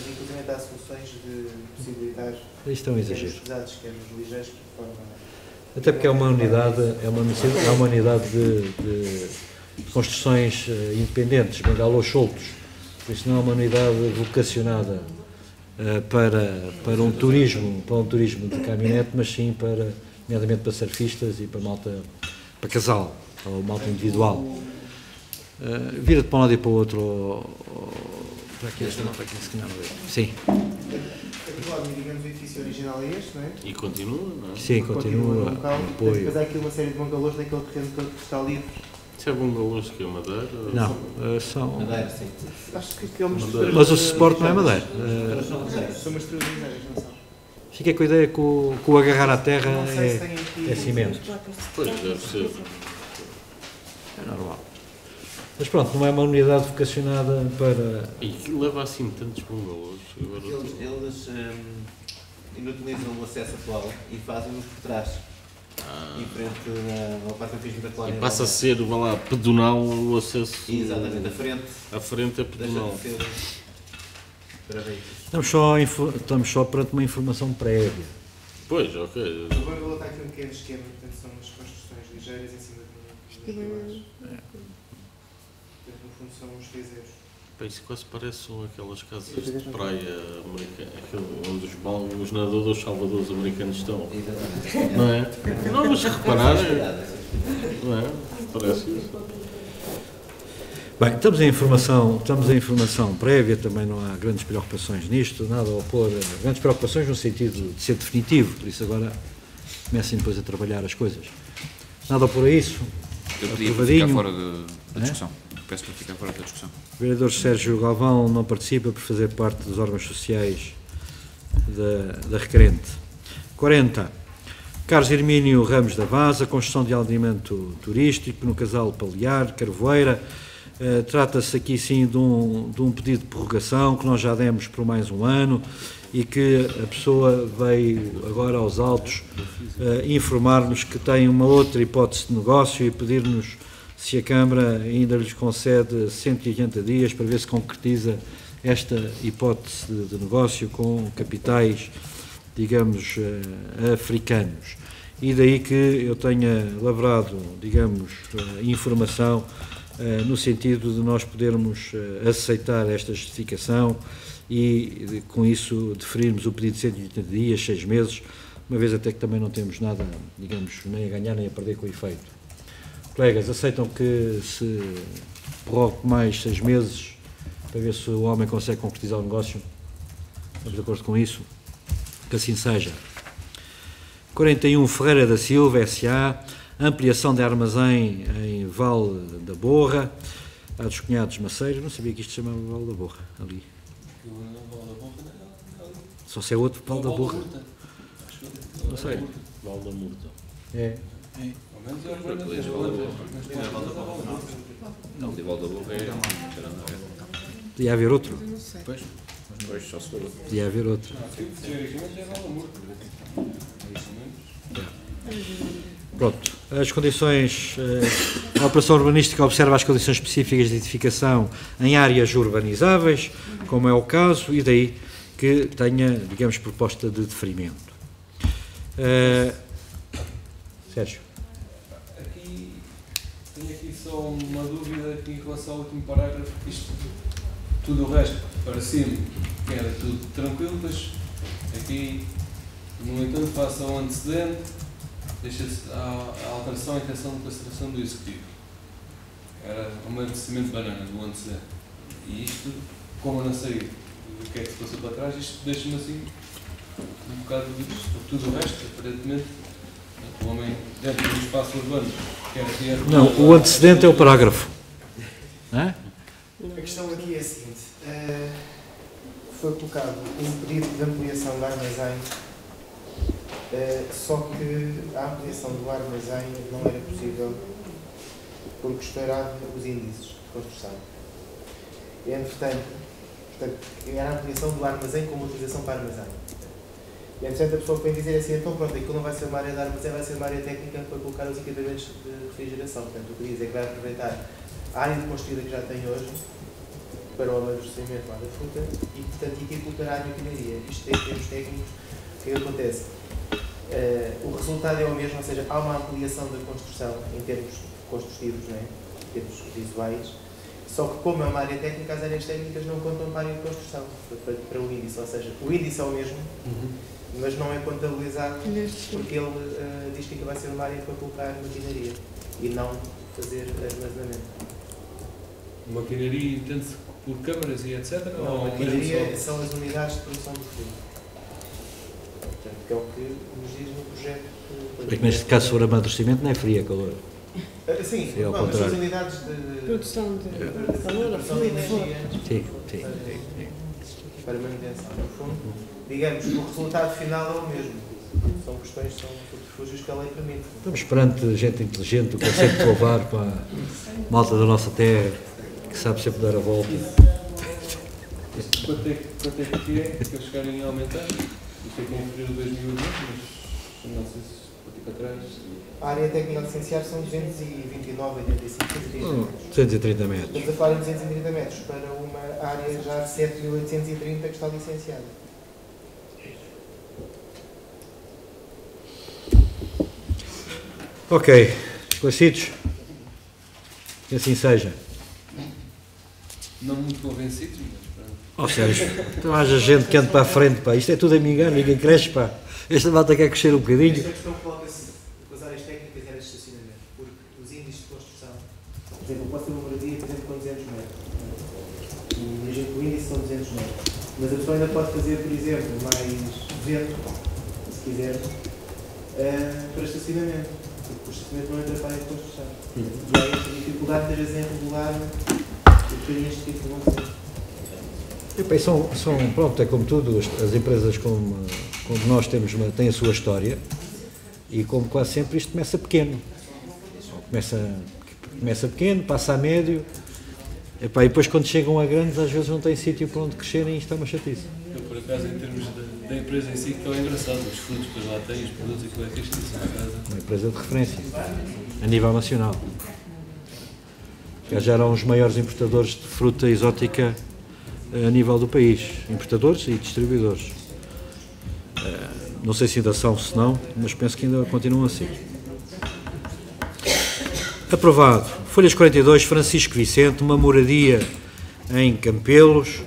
inclusive, há soluções de possibilitar isto é um exagero. os pesados, quer os ligeiros, de forma. Até porque é uma unidade de construções independentes, bengalôs soltos. Por isso não é uma unidade vocacionada para um turismo de caminhonete, mas sim nomeadamente para surfistas e para malta, para casal, ou malta individual. Vira-te para um lado e para o outro, para aqui, se calhar. Sim. Digamos, o edifício original é este, não é? E continua, não é? Sim, continua. Apoio. Depois há aqui uma série de bangalôs daquele terreno todo que está livre. Isso é bangalôs que é madeira? Não, são... Madeira, sim. Acho que é uma estrutura... Mas o suporte não é madeira. São umas estruturas ligeiras, não são? Fiquei com a ideia que o agarrar à terra é cimento. Pois, deve ser. É normal. Mas pronto, não é uma unidade vocacionada para... E que leva assim tantos bangalôs? Eles inutilizam o acesso atual e fazem-nos por trás. Em frente ao Parque Antigo da Colónia. E passa a ser, vá lá, pedonal o acesso... Exatamente, a frente é pedonal. Estamos só perante uma informação prévia. Pois, ok. Eu vou colocar aqui um pequeno esquema, portanto são umas construções ligeiras em cima de pilares. No fundo são uns trezeiros. Isso quase parece aquelas casas de praia americanas, onde os nadadores salvadores americanos estão. Não é? Não, mas se repararem, não é? Parece isso. Bem, estamos em informação prévia, também não há grandes preocupações nisto, nada a opor, grandes preocupações no sentido de ser definitivo, por isso agora comecem depois a trabalhar as coisas. Nada a opor a isso. Eu podia ficar fora da discussão. Peço para ficar fora da discussão. O vereador Sérgio Galvão não participa por fazer parte dos órgãos sociais da requerente. 40. Carlos Hermínio Ramos da Vaz, a construção de aldeamento turístico no Casal Palear, Carvoeira. Trata-se aqui sim de um pedido de prorrogação que nós já demos por mais um ano e que a pessoa veio agora aos autos informar-nos que tem uma outra hipótese de negócio e pedir-nos se a Câmara ainda lhes concede 180 dias para ver se concretiza esta hipótese de negócio com capitais, digamos, africanos. E daí que eu tenha lavrado, digamos, informação no sentido de nós podermos aceitar esta justificação e, com isso, deferirmos o pedido de 180 dias, 6 meses, uma vez até que também não temos nada, digamos, nem a ganhar nem a perder com o efeito. Colegas, aceitam que se prorrogue mais 6 meses para ver se o homem consegue concretizar o negócio? Estamos de acordo com isso? Que assim seja. 41, Ferreira da Silva, S.A., ampliação de armazém em Val da Borra, há dos Cunhados Maceiros, não sabia que isto se chamava Val da Borra, ali. Só se é outro Val da Borra. Não sei. Val da Murta. É. Não, de Val da Borra é... Podia haver outro. Não sei. Pois, só se for outro. Podia haver outro. Pronto, as condições, a operação urbanística observa as condições específicas de edificação em áreas urbanizáveis, como é o caso, e daí que tenha, digamos, proposta de deferimento. Sérgio. Tenho aqui só uma dúvida aqui em relação ao último parágrafo, isto, tudo o resto, parecia-me que era tudo tranquilo, mas aqui, no entanto, face ao antecedente, deixa-se a alteração e intenção de consideração do Executivo. Era um abastecimento de banana do antecedente. E isto, como eu não sei o que é que se passou para trás, isto deixa-me assim um bocado de tudo o resto, aparentemente, o homem dentro do espaço urbano quer ter... Não, o antecedente é o parágrafo. A questão aqui é a seguinte. Foi colocado um pedido de ampliação do armazém, só que a ampliação do armazém não era possível porque estourava os índices de construção. Entretanto, era a ampliação do armazém com uma utilização para armazém. E entretanto a pessoa vem dizer assim, então pronto, aquilo não vai ser uma área de armazém, vai ser uma área técnica para colocar os equipamentos de refrigeração. Portanto, o que diz é que vai aproveitar a área de construída que já tem hoje para o amadurecimento lá da fruta e, portanto, aqui colocar a área de maquinaria. Isto em termos técnicos, o que acontece? O resultado é o mesmo, ou seja, há uma ampliação da construção em termos construtivos, não é? Em termos visuais, só que como é uma área técnica, as áreas técnicas não contam para a área de construção, para o índice, ou seja, o índice é o mesmo, mas não é contabilizado porque ele diz que vai ser uma área para colocar maquinaria e não fazer armazenamento. Maquinaria entende-se por câmaras e etc? Não, a maquinaria são as unidades de produção do fluido. Portanto, que é o que nos diz no projeto. É que neste caso, se for amadurecimento, não é frio, é calor. Sim, é ao mas contrário. as unidades de produção de calor, produção de energia. Sim. Para manutenção. No fundo, digamos que o resultado final é o mesmo. São questões, são subterfúgios que a lei permite. Estamos perante gente inteligente, o conceito de louvar para a malta da nossa terra, que sabe sempre dar a volta. Quanto é que é que eles querem aumentar? Isto é que é inferior a 2020, mas não sei se para trás. A área técnica licenciada são 229, 85, 130 metros. 230 metros. Estamos a falar em 230 metros para uma área já de 7.830 que está licenciada. Ok, esclarecidos? Que assim seja. Não muito convencidos, mas Ó Sérgio, tu haja gente que anda para a frente, pá. Isto é tudo amigano, ninguém cresce, pá. Esta malta quer crescer um bocadinho. Esta questão coloca-se com as áreas técnicas e áreas de estacionamento, porque os índices de construção, por exemplo, pode ter uma moradia, por exemplo, com 200 metros. E imagino que o índice são 200 metros. Mas a pessoa ainda pode fazer, por exemplo, mais 200, se quiser, para estacionamento. Porque o estacionamento não entra para a área de construção. E há esta dificuldade de vezes em regular o que este tipo de conceito. Pronto, é como tudo, as empresas como nós têm a sua história e como quase sempre isto começa pequeno. Começa pequeno, passa a médio, e depois quando chegam a grandes às vezes não têm sítio para onde crescerem e isto é uma chatice. Eu, por acaso, em termos da empresa em si, que é engraçado, os frutos que lá têm, os produtos e como é que isto é uma empresa de referência a nível nacional. Já eram os maiores importadores de fruta exótica a nível do país, importadores e distribuidores. Não sei se ainda são, se não, mas penso que ainda continuam assim. Aprovado. Folhas 42, Francisco Vicente, uma moradia em Campelos.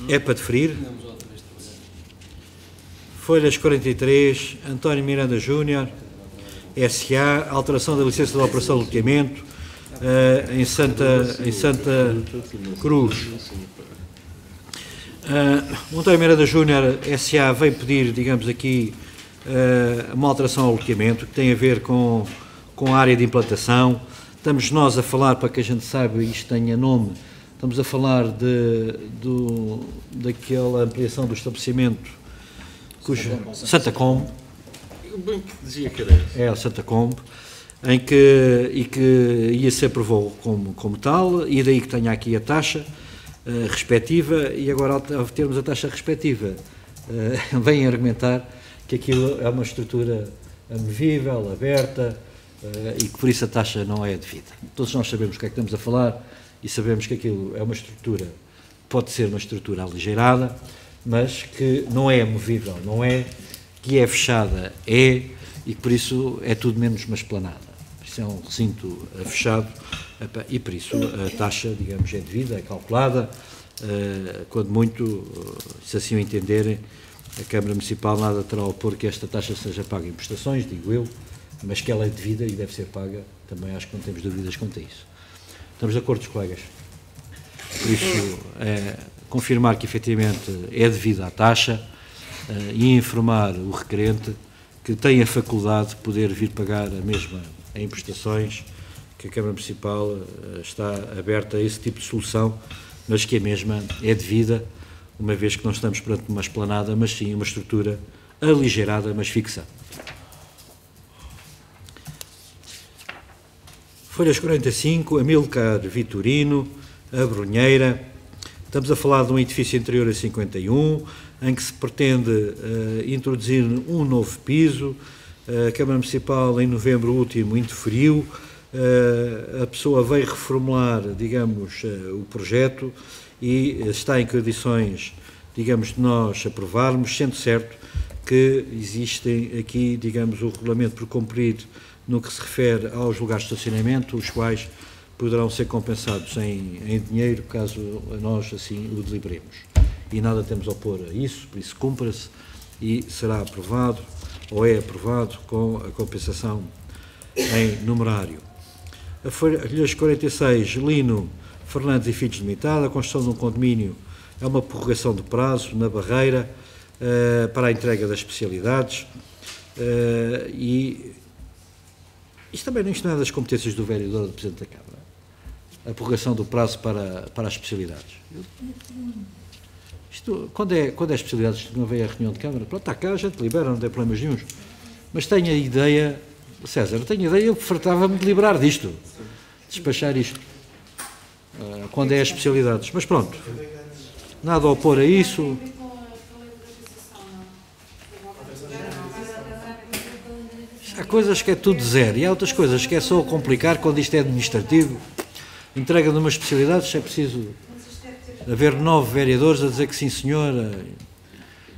É para deferir. Folhas 43, António Miranda Júnior, SA, alteração da licença de operação de loteamento em Santa Cruz. O António Miranda Júnior, SA, vem pedir, digamos aqui, uma alteração ao loteamento que tem a ver com a área de implantação. Estamos nós a falar, para que a gente saiba e isto tenha nome, estamos a falar daquela ampliação do estabelecimento Santa Combe. Bem que dizia que era esse. É, o Santa Combe, em que ia ser aprovado como tal, e daí que tenha aqui a taxa respectiva, e agora ao termos a taxa respectiva, vem argumentar que aquilo é uma estrutura amovível, aberta, e que por isso a taxa não é devida. Todos nós sabemos o que é que estamos a falar e sabemos que aquilo é uma estrutura, pode ser uma estrutura aligeirada, mas que não é movível, não é, que é fechada, é, e por isso é tudo menos uma esplanada. Isso é um recinto fechado e por isso a taxa, digamos, é devida, é calculada, quando muito, se assim o entenderem, a Câmara Municipal nada terá a opor que esta taxa seja paga em prestações, digo eu, mas que ela é devida e deve ser paga, também acho que não temos dúvidas quanto a isso. Estamos de acordo, colegas? Por isso, confirmar que efetivamente é devida à taxa e informar o requerente que tem a faculdade de poder vir pagar a mesma em prestações, que a Câmara Municipal está aberta a esse tipo de solução, mas que a mesma é devida, uma vez que não estamos perante uma esplanada, mas sim uma estrutura aligeirada, mas fixa. Folhas 45, Amilcar Vitorino, a Brunheira. Estamos a falar de um edifício anterior a 51, em que se pretende introduzir um novo piso. A Câmara Municipal, em novembro último, interferiu. A pessoa veio reformular, digamos, o projeto e está em condições, digamos, de nós aprovarmos, sendo certo que existem aqui, digamos, o regulamento por cumprir no que se refere aos lugares de estacionamento, os quais poderão ser compensados em dinheiro, caso nós assim o deliberemos. E nada temos a opor a isso, por isso cumpra-se e será aprovado, ou é aprovado, com a compensação em numerário. A folhas 46, Lino Fernandes e Filhos Limitada, a construção de um condomínio é uma prorrogação de prazo na Barreira para a entrega das especialidades e isto também não é das competências do vereador ou do Presidente da Câmara, a prorrogação do prazo para as especialidades. Isto, quando é especialidades, não vem a reunião de Câmara, pronto, está cá, a gente libera, não tem problemas nenhuns, mas tenho a ideia, César, eu fartava-me de liberar disto, despachar isto, quando é as especialidades, mas pronto, nada a opor a isso. Há coisas que é tudo zero e há outras coisas que é só complicar quando isto é administrativo. Entrega de uma especialidade, se é preciso haver 9 vereadores a dizer que sim senhora,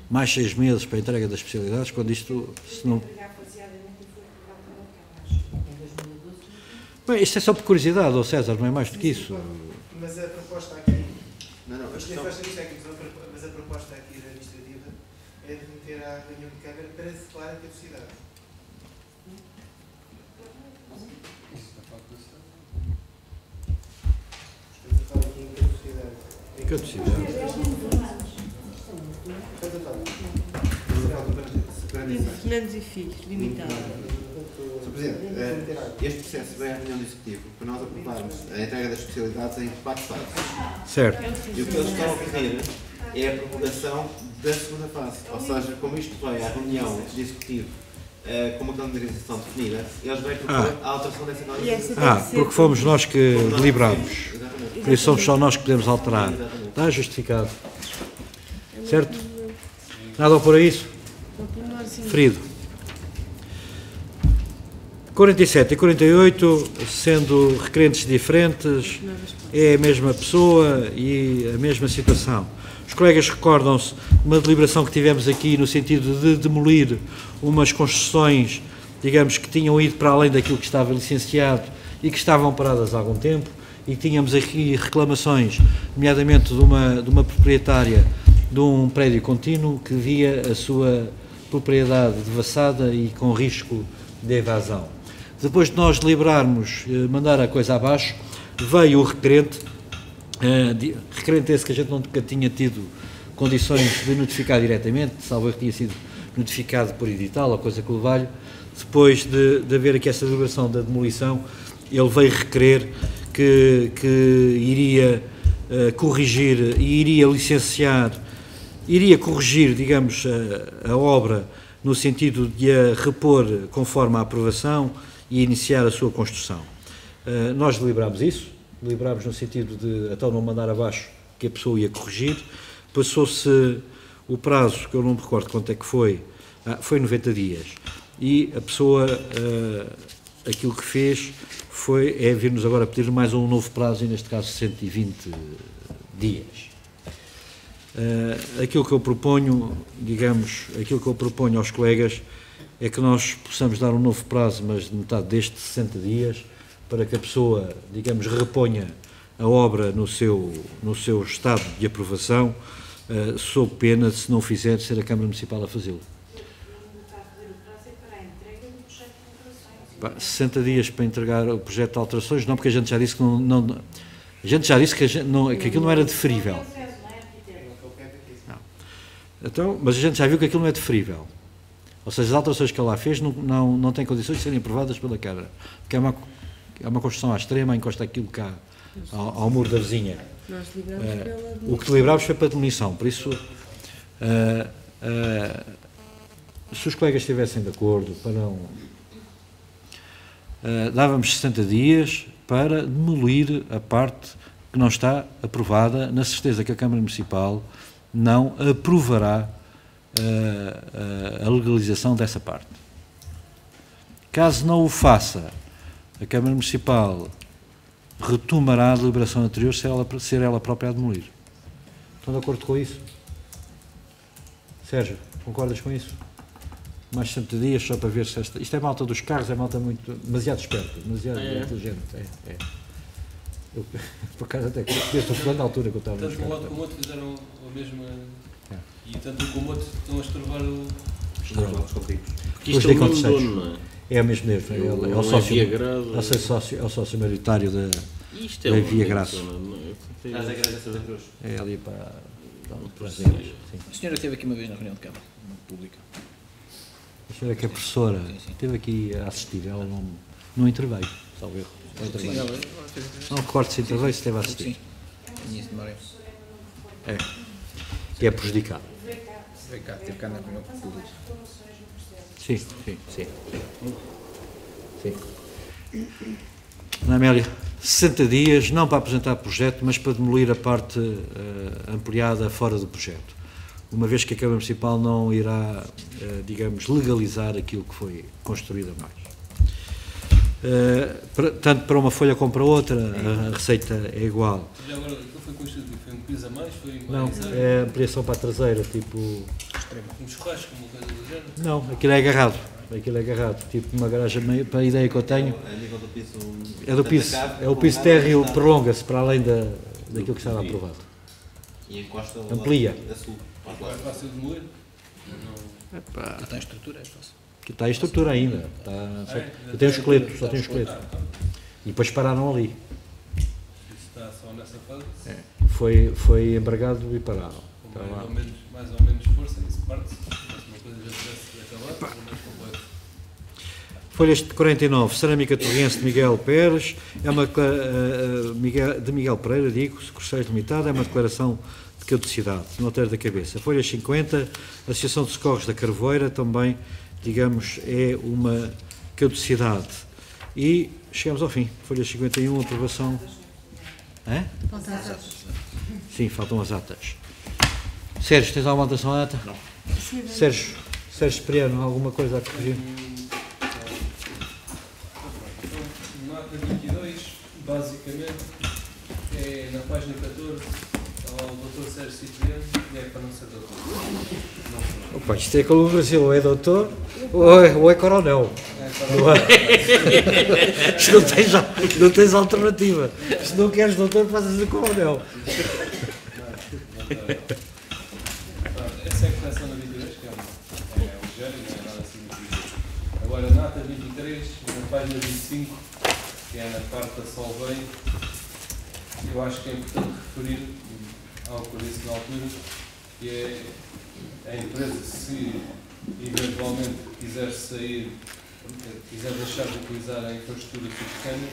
mais 6 meses para a entrega das especialidades, quando isto, se não... Bem, isto é só por curiosidade, ó César, não é mais do que isso. Mas a proposta aqui... Não, mas a proposta aqui da administrativa é de meter a reunião de Câmara para separar a capacidade. Fernandes e Filhos, limitado. Sr. Presidente, este processo vem à reunião do Executivo para nós aprovarmos a entrega das especialidades em 4 fases. Certo. E o que eles estão a pedir é a prorrogação da segunda fase. Ou seja, como isto vai à reunião do Executivo com uma calendarização definida, eles vão propor a alteração dessa calendarização. Porque fomos nós que deliberamos. Por isso somos só nós que podemos alterar. Está justificado. Certo? Nada a opor a isso? Ferido. 47 e 48, sendo requerentes diferentes, é a mesma pessoa e a mesma situação. Os colegas recordam-se de uma deliberação que tivemos aqui no sentido de demolir umas construções, digamos, que tinham ido para além daquilo que estava licenciado e que estavam paradas há algum tempo, e tínhamos aqui reclamações, nomeadamente de uma proprietária de um prédio contínuo que via a sua propriedade devassada e com risco de evasão. Depois de nós deliberarmos mandar a coisa abaixo, veio o requerente esse que a gente nunca tinha tido condições de notificar diretamente, salvo que tinha sido notificado por edital, ou coisa que o valho. Depois de haver aqui essa deliberação da demolição, ele veio requerer que iria corrigir e iria licenciar, iria corrigir, digamos, a obra no sentido de a repor conforme a aprovação e iniciar a sua construção. Nós deliberámos isso, deliberámos no sentido de, então, não mandar abaixo que a pessoa ia corrigir. Passou-se o prazo, que eu não me recordo quanto é que foi 90 dias, e a pessoa, aquilo que fez é vir-nos agora pedir mais um novo prazo, e neste caso 120 dias. Aquilo que eu proponho, digamos, aquilo que eu proponho aos colegas é que nós possamos dar um novo prazo, mas de metade destes 60 dias, para que a pessoa, digamos, reponha a obra no seu estado de aprovação, sob pena de, se não fizer, ser a Câmara Municipal a fazê-lo. 60 dias para entregar o projeto de alterações, não, porque a gente já disse que a gente já disse que aquilo não era deferível. Não. Então, mas a gente já viu que aquilo não é deferível. Ou seja, as alterações que ele lá fez não têm condições de serem aprovadas pela Câmara. Porque é uma construção à extrema, encosta aquilo cá ao muro da vizinha. Nós liberámos pela o que liberámos foi para a demolição. Por isso, se os colegas estivessem de acordo para não... dávamos 60 dias para demolir a parte que não está aprovada, na certeza que a Câmara Municipal não aprovará a legalização dessa parte. Caso não o faça, a Câmara Municipal retomará a deliberação anterior, ser ela própria a demolir. Estão de acordo com isso? Sérgio, concordas com isso? Mais 60 dias só para ver se esta... Isto é malta dos carros, é malta demasiado esperta, demasiado inteligente. Eu, por acaso, até conheço o fulano na altura que eu estava nos carros. Tanto como o outro fizeram a mesma... E tanto como o outro estão a estorvar os conflitos. Porque isto é o mesmo dono, não é? É o mesmo mesmo. É o sócio maioritário da Via Graça. É ali para as ilhas. A senhora esteve aqui uma vez na reunião de Câmara Pública. A senhora que é professora, esteve aqui a assistir, ela não interveio, salvo erro. Não recordo se interveio, se esteve a assistir. É. E é prejudicado. Teve cá na reunião pública. Sim. Ana Amélia, 60 dias, não para apresentar projeto, mas para demolir a parte ampliada fora do projeto. Uma vez que a Câmara Municipal não irá, digamos, legalizar aquilo que foi construído a mais. Tanto para uma folha como para outra, a receita é igual. Já agora, o que foi construído? Foi um piso a mais? Não, é ampliação para a traseira, tipo... Um churrasco, uma coisa do género? Não, aquilo é agarrado. Tipo uma garagem, para a ideia que eu tenho. É do piso. É o piso térreo, prolonga-se para além daquilo que estava aprovado. E encosta amplia. É fácil de moer? Está em estrutura, é fácil. Está em estrutura ainda. Só tem o esqueleto. E depois pararam ali. Isso está só nessa fase? Foi embargado e pararam. Mais ou menos força, isso parte-se. Se uma coisa já tivesse acabado, é mais completo. Folhas de 49, Cerâmica Torrense de Miguel Pérez, de Miguel Pereira, Correios Limitado, é uma declaração de caducidade, não ter da cabeça. Folhas 50, Associação de Socorros da Carvoeira, também, digamos, é uma caducidade. E chegamos ao fim. Folha 51, aprovação... Faltam as atas. Sim, faltam as atas. Sérgio, tens alguma alteração à ata? Não. Sérgio Cipriano, alguma coisa a corrigir? No ata 22, basicamente, é na página 14, está lá o Dr. Sérgio Cipriano, e é para não ser doutor. Opa, isto é como o Brasil, ou é doutor ou é coronel. Não tens alternativa. Se não queres doutor, fazes o coronel. Essa é a correção na 22, que é o género, não é nada significativo. Agora, na ata 23, na página 25, que é na parte da Solvay, eu acho que é importante referir algo que eu disse na altura, que é a empresa, se eventualmente quiser sair, quiser deixar de utilizar a infraestrutura subterrânea,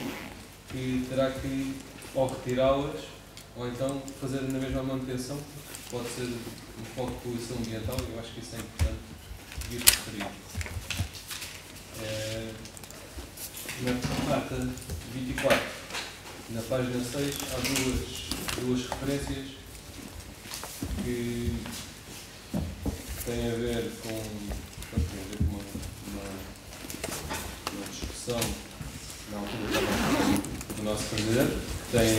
que terá que ou retirá-las ou então fazer na mesma manutenção, pode ser um foco de poluição ambiental, eu acho que isso é importante vir referir. Na ata 24, na página 6, há duas referências que têm a ver com uma discussão na altura do nosso presidente, que tem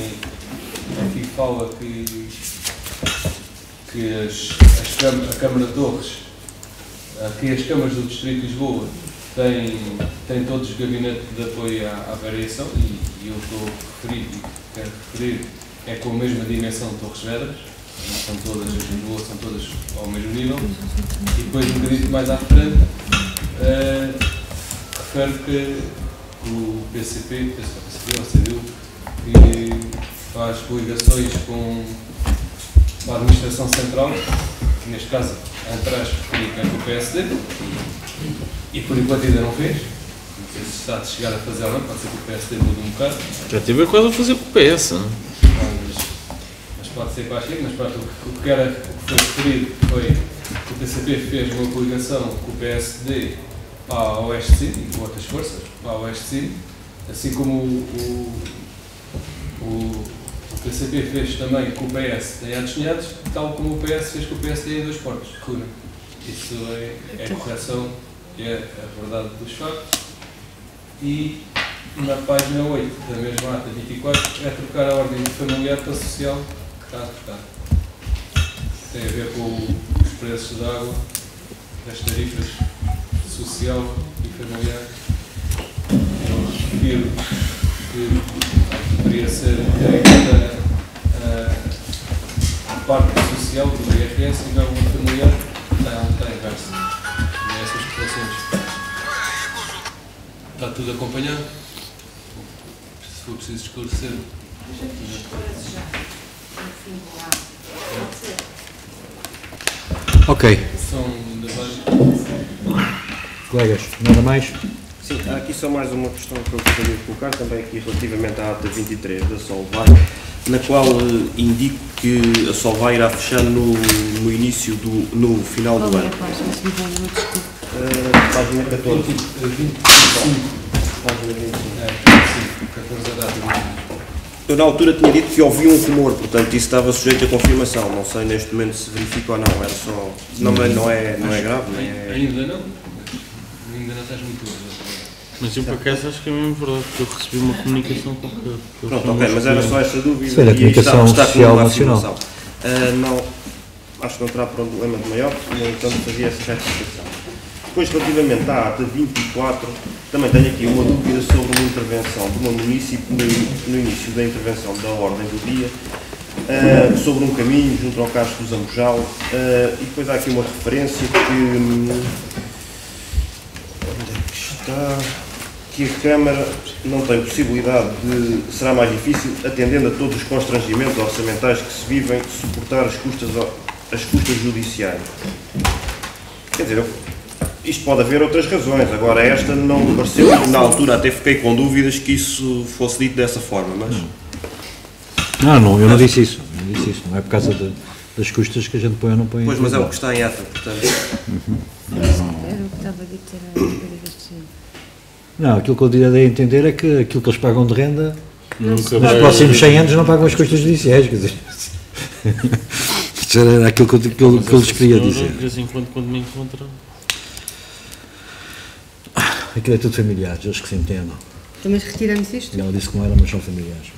aqui fala que que a Câmara de Torres, que as câmaras do Distrito de Lisboa têm todos os gabinetes de apoio à variação e eu estou a referir e quero referir é com a mesma dimensão de Torres Vedras, não são todas as de Lisboa, são todas ao mesmo nível. E depois um bocadinho mais à frente refere que o PCP ou CDU, que faz coligações com a administração central, que neste caso atrás fica com o PSD, e por enquanto ainda não fez. Não sei se está a chegar a fazer ou não, pode ser que o PSD mude um bocado. Já tive quase a fazer com o PS, não? Mas pode ser que lá chegue, mas pronto, o que foi referido foi que o PCP fez uma coligação com o PSD para a Oeste City e com outras forças para a Oeste City, assim como o PCP fez também com o PS em Ados, tal como o PS fez com o PSD em Dois Portos, Cuna. Isso é a correção e é a verdade dos factos. E na página 8 da mesma ata 24 é trocar a ordem familiar para social, que está a trocar. Tem a ver com os preços da água, das tarifas social e familiar. Eu refiro que deveria ser direita a parte social do IRS e não a familiar, está inverso. Essas correções. Está tudo acompanhado? Se for preciso esclarecer. Ok. São ainda vários. Colegas, nada mais? Sim, há aqui só mais uma questão que eu gostaria de colocar, também aqui relativamente à ata 23 da Solvay, na qual indico que a Solvay irá fechar no final do ano. Página 14. 25. Página 25. 14 a data. Eu na altura tinha dito que ouvi um rumor, portanto isso estava sujeito a confirmação. Não sei neste momento se verifica ou não. Era só. Não é grave, nem é. Ainda não? Ainda não estás muito longe. Mas eu por acaso acho que é mesmo verdade, porque eu recebi uma comunicação qualquer. Pronto, ok, mas era só essa dúvida. Sim, a comunicação social nacional. Não, acho que não terá problema de maior, no entanto fazia essa retificação. Depois, relativamente à ata 24, também tenho aqui uma dúvida sobre uma intervenção de um município no início da intervenção da ordem do dia, sobre um caminho junto ao Castro do Zambojal, e depois há aqui uma referência que... Onde é que está? Que a Câmara não tem possibilidade de... Será mais difícil, atendendo a todos os constrangimentos orçamentais que se vivem, suportar as custas judiciais. Quer dizer, isto pode haver outras razões, agora esta não me pareceu, na altura até fiquei com dúvidas que isso fosse dito dessa forma, mas... Não, eu não disse isso, não é por causa das custas que a gente põe ou não põe. Pois, mas é o que está em ata, portanto... Era o que estava a dizer Não, aquilo que eu diria a entender é que aquilo que eles pagam de renda, nos próximos 100 anos não pagam as custas judiciais, quer dizer... Isso era aquilo que eu lhes queria dizer. De vez em quando me encontram... Aquilo é tudo familiares, eles que se entendam. Então, mas retiramos isto? E ela disse que não era, mas são familiares.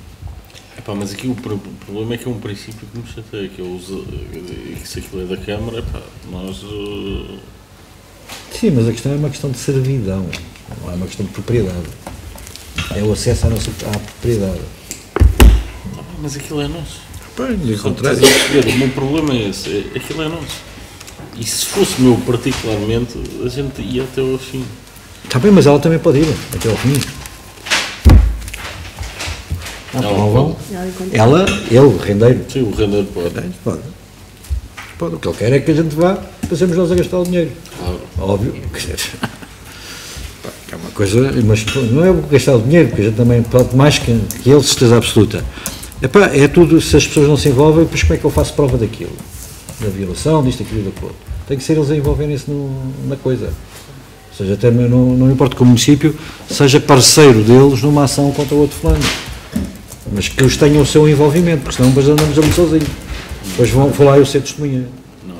Epá, mas aqui o problema é que é um princípio que me chateia, que eu uso, que se aquilo é da Câmara, epá, nós... Sim, mas a questão é uma questão de servidão, não é uma questão de propriedade. É o acesso à propriedade. Mas aquilo é nosso. Bem, O meu problema é esse, aquilo é nosso. E se fosse meu particularmente, a gente ia até ao fim. Está bem, mas ela também pode ir até ao fim. Ele, o rendeiro. Sim, o rendeiro pode. O que ele quer é que a gente vá, passemos nós a gastar o dinheiro. Claro. Óbvio. É uma coisa, mas não é gastar o dinheiro, porque a gente também pode mais que ele, certeza absoluta. É tudo, se as pessoas não se envolvem, depois como é que eu faço prova daquilo? Da violação, disto, aquilo, daquilo. Tem que ser eles a envolverem-se na coisa. Ou seja, até não importa que o município seja parceiro deles numa ação contra o outro fulano. Mas que eles tenham o seu envolvimento, porque senão depois andamos ali sozinhos. Depois vou lá eu ser testemunha.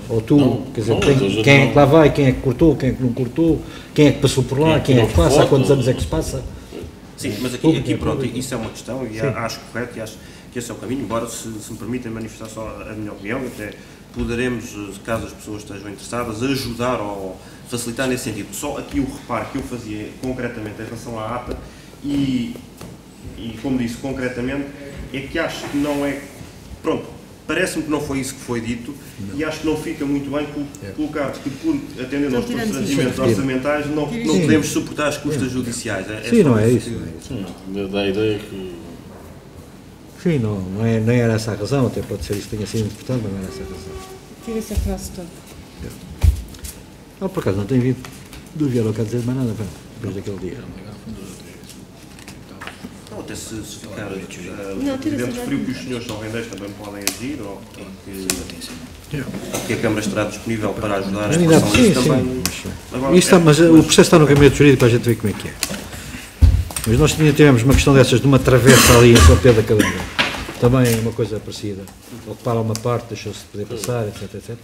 Ou tu, quer dizer, quem é que lá vai, quem é que cortou, quem é que não cortou, quem é que passou por lá, quem é que passa, há quantos anos é que se passa. Sim, mas aqui pronto, isso é uma questão e acho correto e acho que esse é o caminho, embora se me permitem manifestar só a minha opinião, até poderemos, caso as pessoas estejam interessadas, ajudar ou facilitar nesse sentido. Só aqui o reparo que eu fazia concretamente em relação à ata e como disse concretamente, é que acho que não é... Pronto, parece-me que não foi isso que foi dito e acho que não fica muito bem colocar que, atendendo aos constrangimentos orçamentais, não podemos suportar as custas judiciais. Sim, não é isso. Dá a ideia que... Sim, não era essa a razão, até pode ser isso que tenha sido importante, mas não era essa a razão. Tira essa frase toda. Por acaso não tenho vindo do Vieira cá dizer mais nada, depois daquele dia. Não, até se ficar dentro de frio que os senhores são rendeiros também podem agir, ou que a Câmara estará disponível para ajudar a expressão disso também. Mas o processo está no gabinete jurídico para a gente ver como é que é. Mas nós tivemos uma questão dessas de uma travessa ali em São Pedro da Cadeira. Também uma coisa parecida. Ocuparam uma parte, deixou-se de poder passar, etc, etc.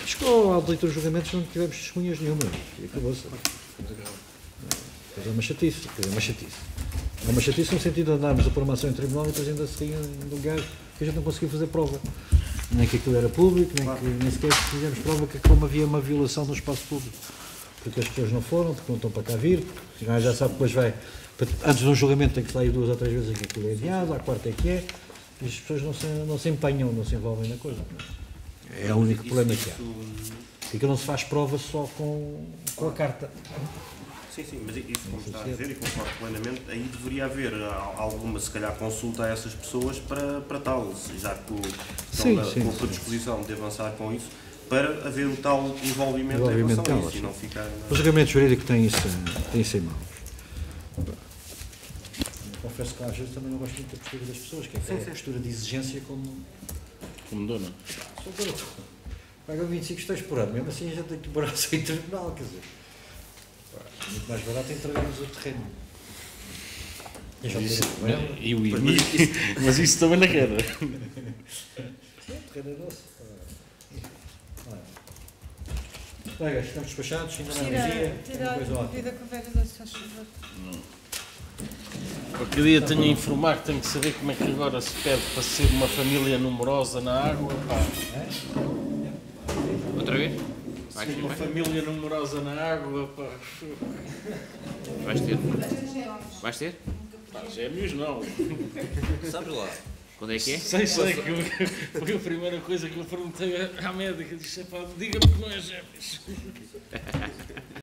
Chegou ao auditor de julgamentos, não tivemos testemunhas nenhumas. E acabou-se. É uma chatice. É uma chatice no sentido de andarmos a pôr uma ação em tribunal e depois ainda se saíam de lugares que a gente não conseguiu fazer prova. Nem que aquilo era público, nem sequer fizemos prova que como havia uma violação no espaço público. Porque as pessoas não foram, porque não estão para cá vir, porque já sabe que depois vai... Antes de um julgamento tem que sair 2 ou 3 vezes aqui aquilo é adiado, à quarta é que é, e as pessoas não se empenham, não se envolvem na coisa. É o único problema que há. E que não se faz prova só com a carta. Sim, mas isso, como está a dizer, e concordo plenamente, aí deveria haver alguma, se calhar, consulta a essas pessoas para tal, já que estão com a predisposição de avançar com isso, para haver o tal envolvimento em relação a isso e não ficar... O julgamento jurídico tem isso em mãos. Confesso que às vezes também não gosto muito da postura das pessoas, que é a postura de exigência como dona. Sou garoto. Pagam 25 estágios por ano, mesmo assim a gente tem que demorar sem tribunal, quer dizer. É muito mais barato entregarmos o terreno. Mas isso também não quero. O terreno é nosso. Colegas, estamos despachados, ainda não é dia. Tira a vida com velhos, se faz favor. Qualquer dia tenho a informar que tenho que saber como é que agora se pede para ser uma família numerosa na água. Outra vez? Ser uma família numerosa na água. Vais ter? Vais ter? Gêmeos não. Sabes lá. Quando é que é? Sei, que foi a primeira coisa que eu perguntei à médica. Disse, diga-me que não é gêmeos.